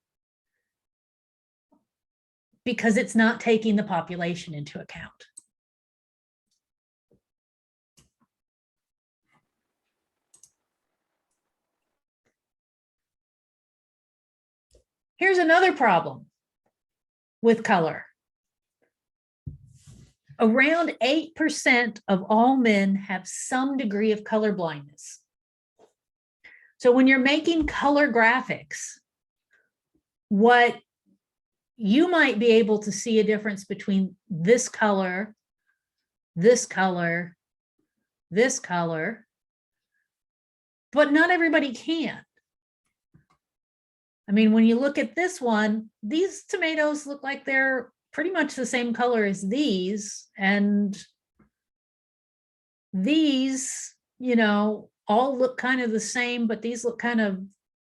because it's not taking the population into account. Here's another problem with color. Around 8% of all men have some degree of color blindness. So when you're making color graphics, what you might be able to see a difference between this color, this color, this color, but not everybody can. I mean, when you look at this one, these tomatoes look like they're pretty much the same color as these, and these, you know, all look kind of the same, but these look kind of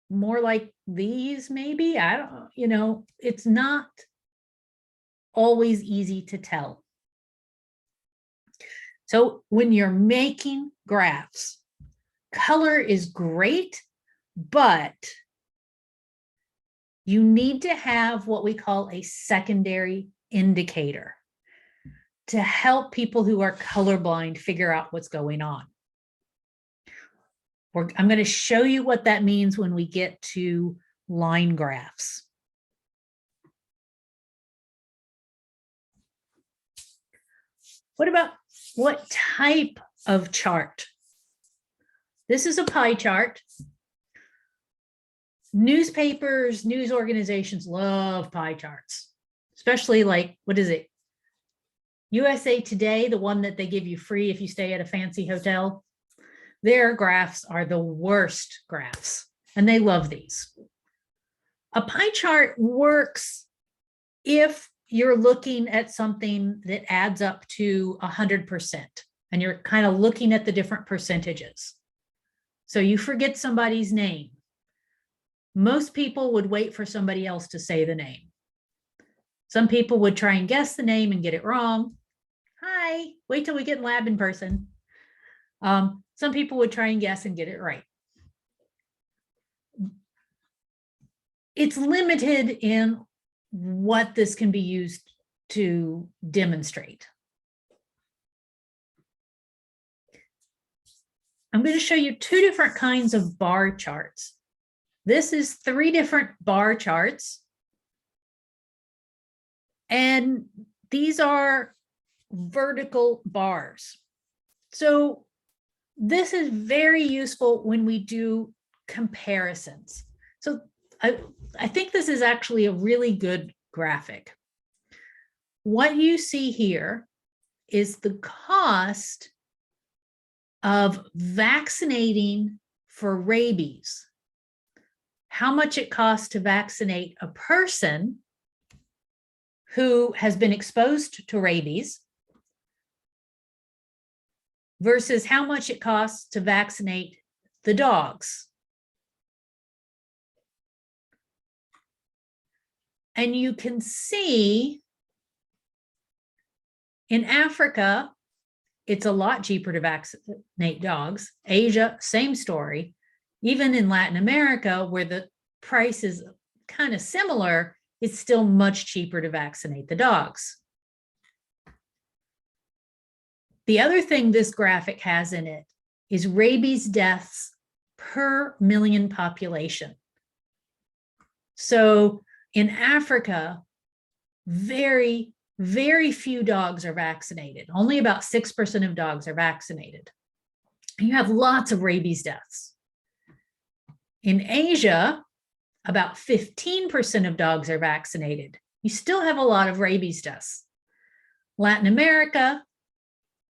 more like these, maybe. I don't know, you know, it's not always easy to tell. So when you're making graphs, color is great, but you need to have what we call a secondary indicator to help people who are colorblind figure out what's going on. I'm going to show you what that means when we get to line graphs. What type of chart? This is a pie chart. Newspapers, news organizations love pie charts, especially like, what is it? USA Today, the one that they give you free if you stay at a fancy hotel. Their graphs are the worst graphs, and they love these. A pie chart works if you're looking at something that adds up to 100%, and you're kind of looking at the different percentages. So you forget somebody's name. Most people would wait for somebody else to say the name. Some people would try and guess the name and get it wrong. Hi, wait till we get in lab in person. Some people would try and guess and get it right. It's limited in what this can be used to demonstrate. I'm going to show you two different kinds of bar charts. This is three different bar charts. And these are vertical bars. So this is very useful when we do comparisons. So I think this is actually a really good graphic. What you see here is the cost of vaccinating for rabies. How much it costs to vaccinate a person who has been exposed to rabies versus how much it costs to vaccinate the dogs. And you can see in Africa, it's a lot cheaper to vaccinate dogs. Asia, same story. Even in Latin America, where the price is kind of similar, it's still much cheaper to vaccinate the dogs. The other thing this graphic has in it is rabies deaths per million population. So in Africa, very, very few dogs are vaccinated. Only about 6% of dogs are vaccinated. You have lots of rabies deaths. In Asia, about 15% of dogs are vaccinated. You still have a lot of rabies deaths. Latin America,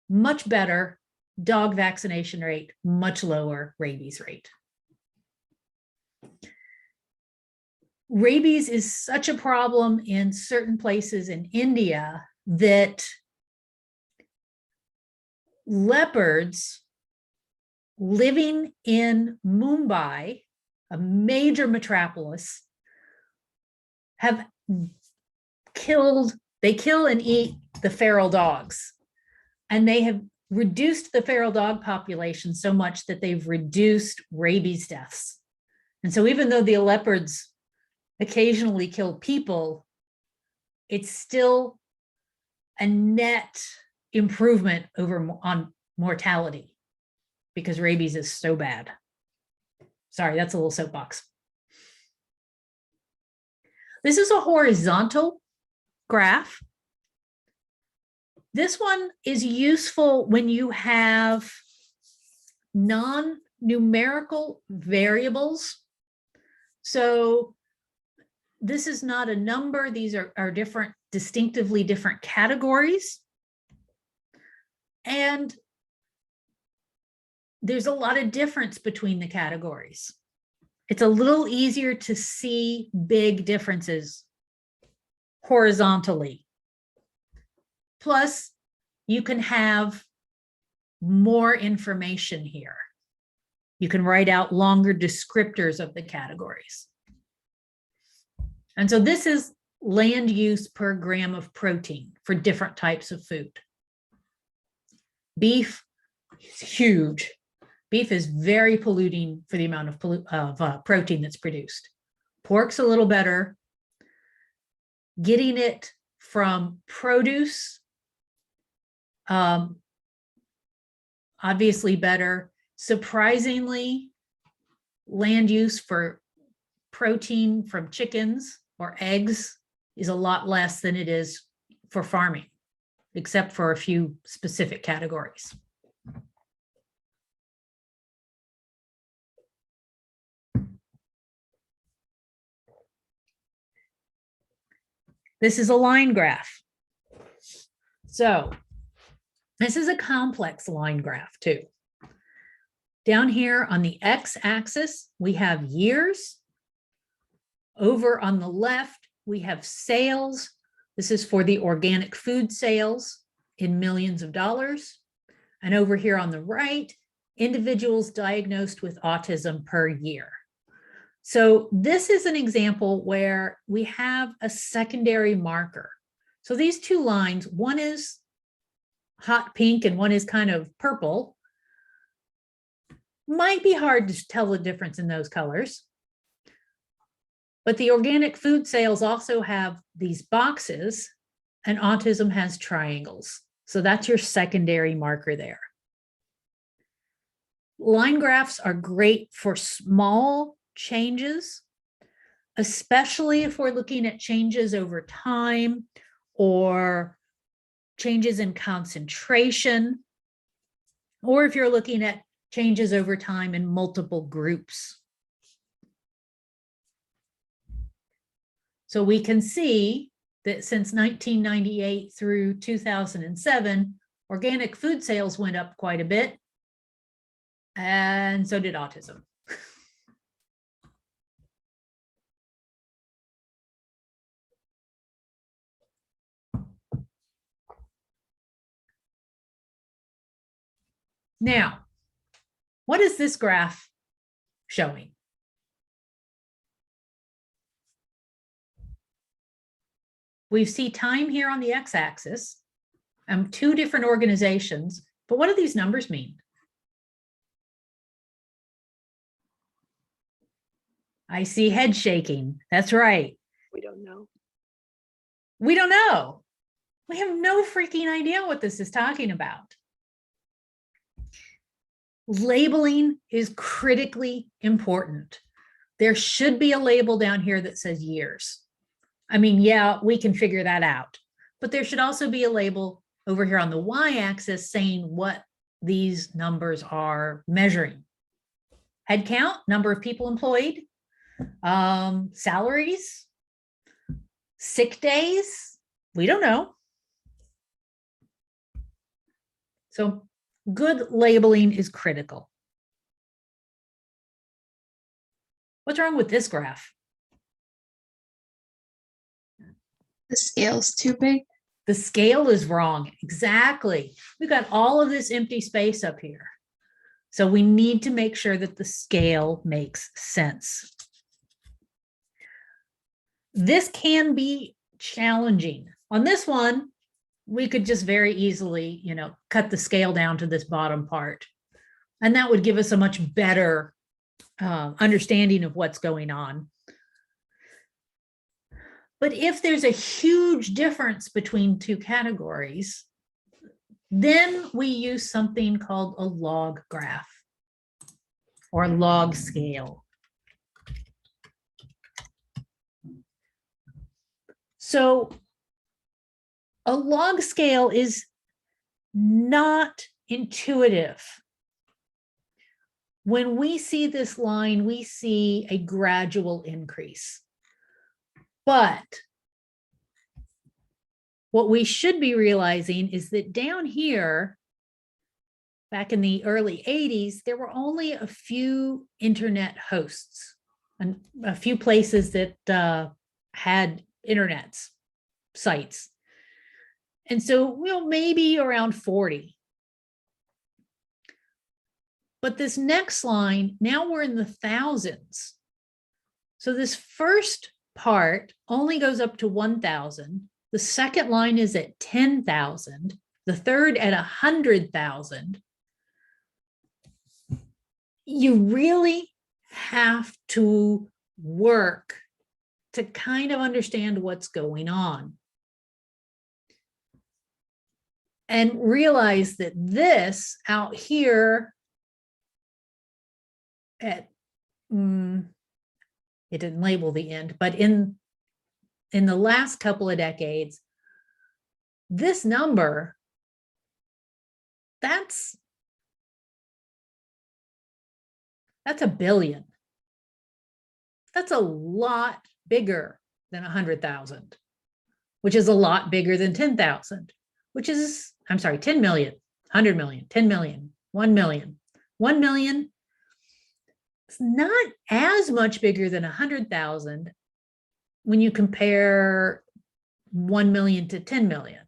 much better dog vaccination rate, much lower rabies rate. Rabies is such a problem in certain places in India that leopards living in Mumbai, a major metropolis, have they kill and eat the feral dogs. And they have reduced the feral dog population so much that they've reduced rabies deaths. And so even though the leopards occasionally kill people, it's still a net improvement on mortality because rabies is so bad. Sorry, that's a little soapbox. This is a horizontal graph. This one is useful when you have non-numerical variables. So this is not a number. These are different, distinctively different categories. And there's a lot of difference between the categories. It's a little easier to see big differences horizontally. Plus, you can have more information here. You can write out longer descriptors of the categories. And so this is land use per gram of protein for different types of food. Beef is huge. Beef is very polluting for the amount of protein that's produced. Pork's a little better. Getting it from produce, obviously better. Surprisingly, land use for protein from chickens or eggs is a lot less than it is for farming, except for a few specific categories. This is a line graph. So this is a complex line graph too. Down here on the x-axis, we have years. Over on the left, we have sales. This is for the organic food sales in millions of dollars. And over here on the right, individuals diagnosed with autism per year. So this is an example where we have a secondary marker. So these two lines, one is hot pink and one is kind of purple. Might be hard to tell the difference in those colors. But the organic food sales also have these boxes and autism has triangles. So that's your secondary marker there. Line graphs are great for small changes, especially if we're looking at changes over time or changes in concentration, or if you're looking at changes over time in multiple groups. So we can see that since 1998 through 2007, organic food sales went up quite a bit, and so did autism. Now, what is this graph showing? We see time here on the x-axis, two different organizations, but what do these numbers mean? I see head shaking. That's right. We don't know. We don't know. We have no freaking idea what this is talking about. Labeling is critically important. There should be a label down here that says years. I mean, yeah, we can figure that out, but there should also be a label over here on the y-axis saying what these numbers are measuring. Head count, number of people employed, salaries, sick days, we don't know. So good labeling is critical. What's wrong with this graph? The scale's too big. The scale is wrong. Exactly. We've got all of this empty space up here. So we need to make sure that the scale makes sense. This can be challenging. On this one, we could just very easily, cut the scale down to this bottom part. And that would give us a much better understanding of what's going on. But if there's a huge difference between two categories, then we use something called a log graph or log scale. So a log scale is not intuitive. When we see this line, we see a gradual increase. But what we should be realizing is that down here, back in the early 80s, there were only a few internet hosts and a few places that had internet sites. And so, maybe around 40. But this next line, now we're in the thousands. So this first part only goes up to 1,000. The second line is at 10,000. The third at 100,000. You really have to work to kind of understand what's going on. And realize that this out here at, it didn't label the end, but in the last couple of decades, this number, that's a billion. That's a lot bigger than 100,000, which is a lot bigger than 10,000, which is, 10 million, 100 million, 10 million, 1 million. 1 million, it's not as much bigger than 100,000 when you compare 1 million to 10 million.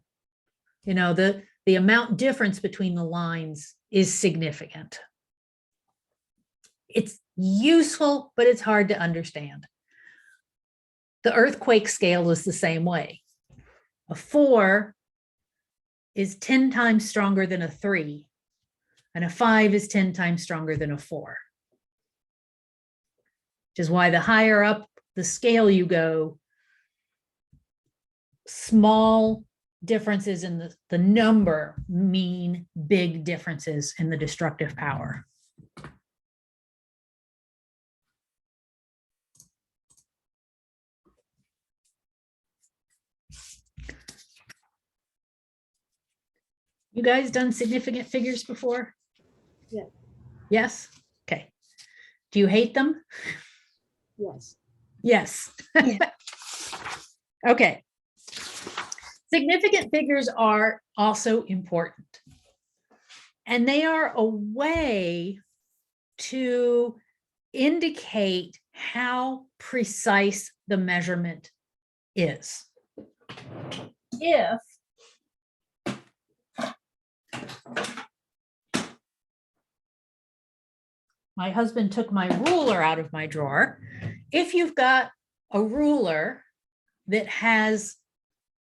The amount difference between the lines is significant. It's useful, but it's hard to understand. The earthquake scale is the same way. A 4 is 10 times stronger than a 3, and a 5 is 10 times stronger than a 4. Which is why the higher up the scale you go, small differences in the number mean big differences in the destructive power. You guys done significant figures before? Yeah. Yes? Okay. Do you hate them? Yes. Yes. Yeah. Okay. Significant figures are also important. And they are a way to indicate how precise the measurement is. If my husband took my ruler out of my drawer, if you've got a ruler that has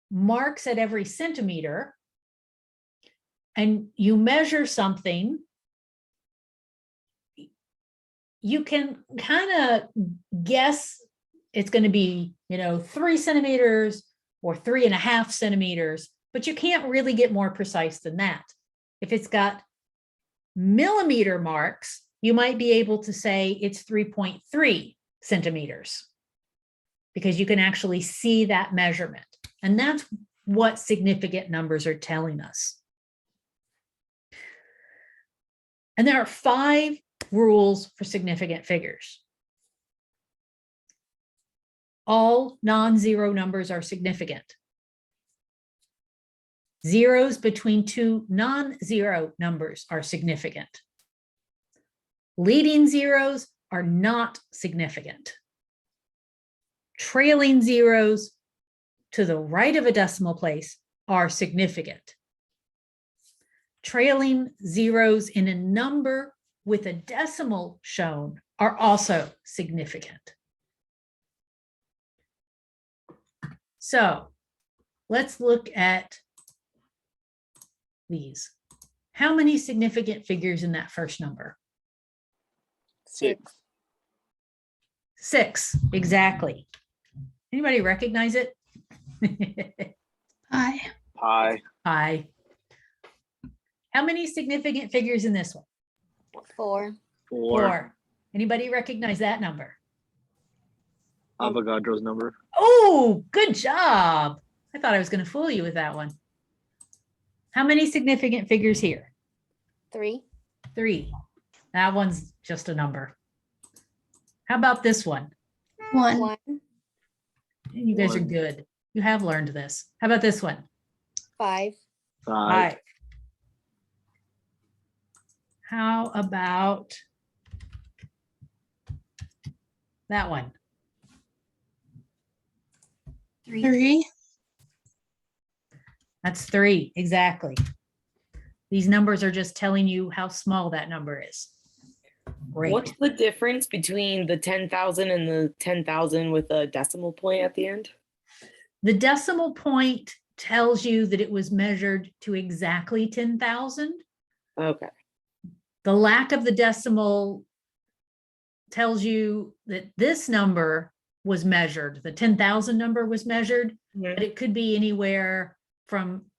marks at every centimeter and you measure something, you can kind of guess it's going to be, 3 centimeters or 3.5 centimeters, but you can't really get more precise than that. If it's got millimeter marks, you might be able to say it's 3.3 centimeters because you can actually see that measurement. And that's what significant numbers are telling us. And there are 5 rules for significant figures. All non-zero numbers are significant. Zeros between 2 non-zero numbers are significant. Leading zeros are not significant. Trailing zeros to the right of a decimal place are significant. Trailing zeros in a number with a decimal shown are also significant. So let's look at these. How many significant figures in that first number? 6. 6, exactly. Anybody recognize it? Pi. Pi. Pi. How many significant figures in this one? 4. 4. Anybody recognize that number? Avogadro's number. Oh, good job. I thought I was going to fool you with that one. How many significant figures here? 3. 3. That one's just a number. How about this one? 1. 1. You guys are 1. good. You have learned this. How about this one? 5. 5. 5. How about that one? 3. That's 3, exactly. These numbers are just telling you how small that number is. Great. What's the difference between the 10,000 and the 10,000 with a decimal point at the end? The decimal point tells you that it was measured to exactly 10,000. Okay. The lack of the decimal tells you that this number was measured, the 10,000 number was measured, Mhm. but it could be anywhere from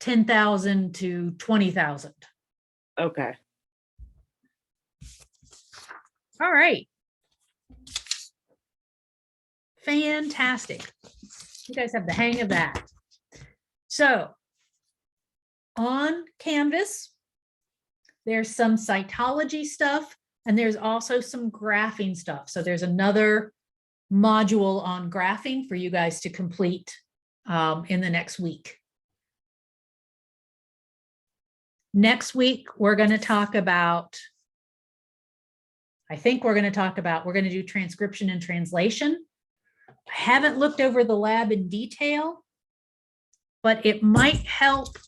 10,000 to 20,000. Okay. All right. Fantastic. You guys have the hang of that. So on Canvas, there's some cytology stuff, and there's also some graphing stuff. So there's another module on graphing for you guys to complete in the next week. Next week, we're going to talk about, we're going to do transcription and translation. I haven't looked over the lab in detail, but it might help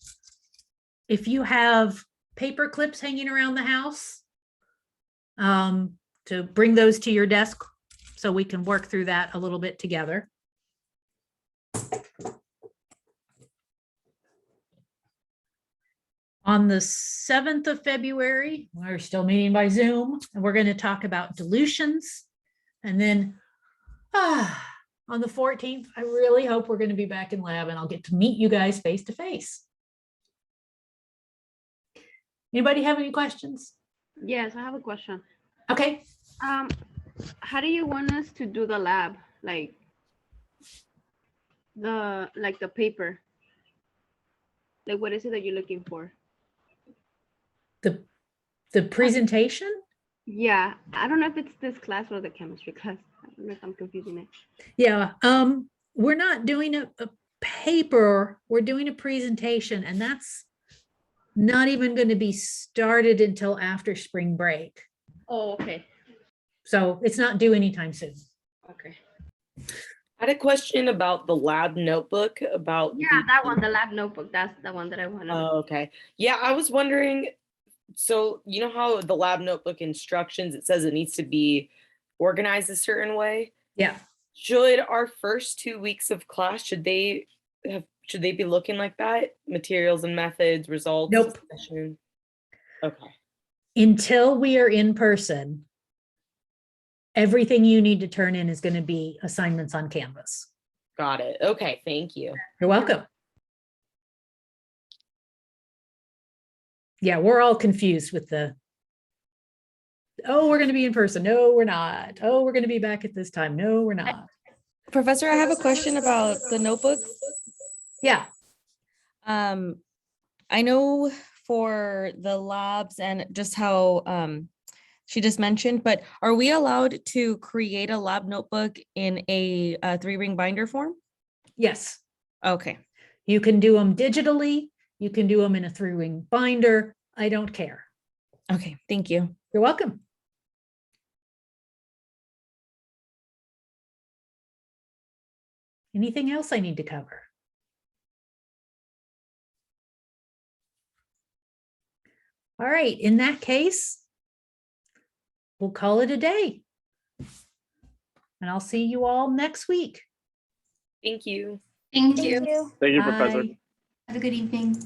if you have paper clips hanging around the house to bring those to your desk so we can work through that a little bit together. On the 7th of February, we're still meeting by Zoom, and we're going to talk about dilutions. And then on the 14th, I really hope we're going to be back in lab and I'll get to meet you guys face to face. Anybody have any questions? Yes, I have a question. Okay. How do you want us to do the lab? Like the paper? Like, what is it that you're looking for? The presentation? Yeah, I don't know if it's this class or the chemistry class. I don't know if I'm confusing it. Yeah, we're not doing a paper, we're doing a presentation, and that's not even going to be started until after spring break. Oh, okay. So it's not due anytime soon. Okay. I had a question about the lab notebook about. Yeah, that one, the lab notebook. That's the one that I want to. Oh, okay. Yeah, I was wondering, so you know how the lab notebook instructions, it says it needs to be organized a certain way? Yeah, Should our first 2 weeks of class, should they be looking like that? Materials and methods, results? Nope. Discussion? Okay, until we are in person, everything you need to turn in is going to be assignments on Canvas. got it. Okay, thank you. You're welcome. Yeah, we're all confused with oh, we're going to be in person. No, we're not. Oh, we're going to be back at this time. No, we're not. Professor, I have a question about the notebooks. Yeah, I know for the labs and just how she just mentioned, but are we allowed to create a lab notebook in a 3-ring binder form? yes. Okay. You can do them digitally. You can do them in a 3-ring binder. I don't care. Okay, thank you. You're welcome. Anything else I need to cover? All right, in that case, we'll call it a day. And I'll see you all next week. Thank you. Thank you. Thank you, Professor. Bye. Have a good evening.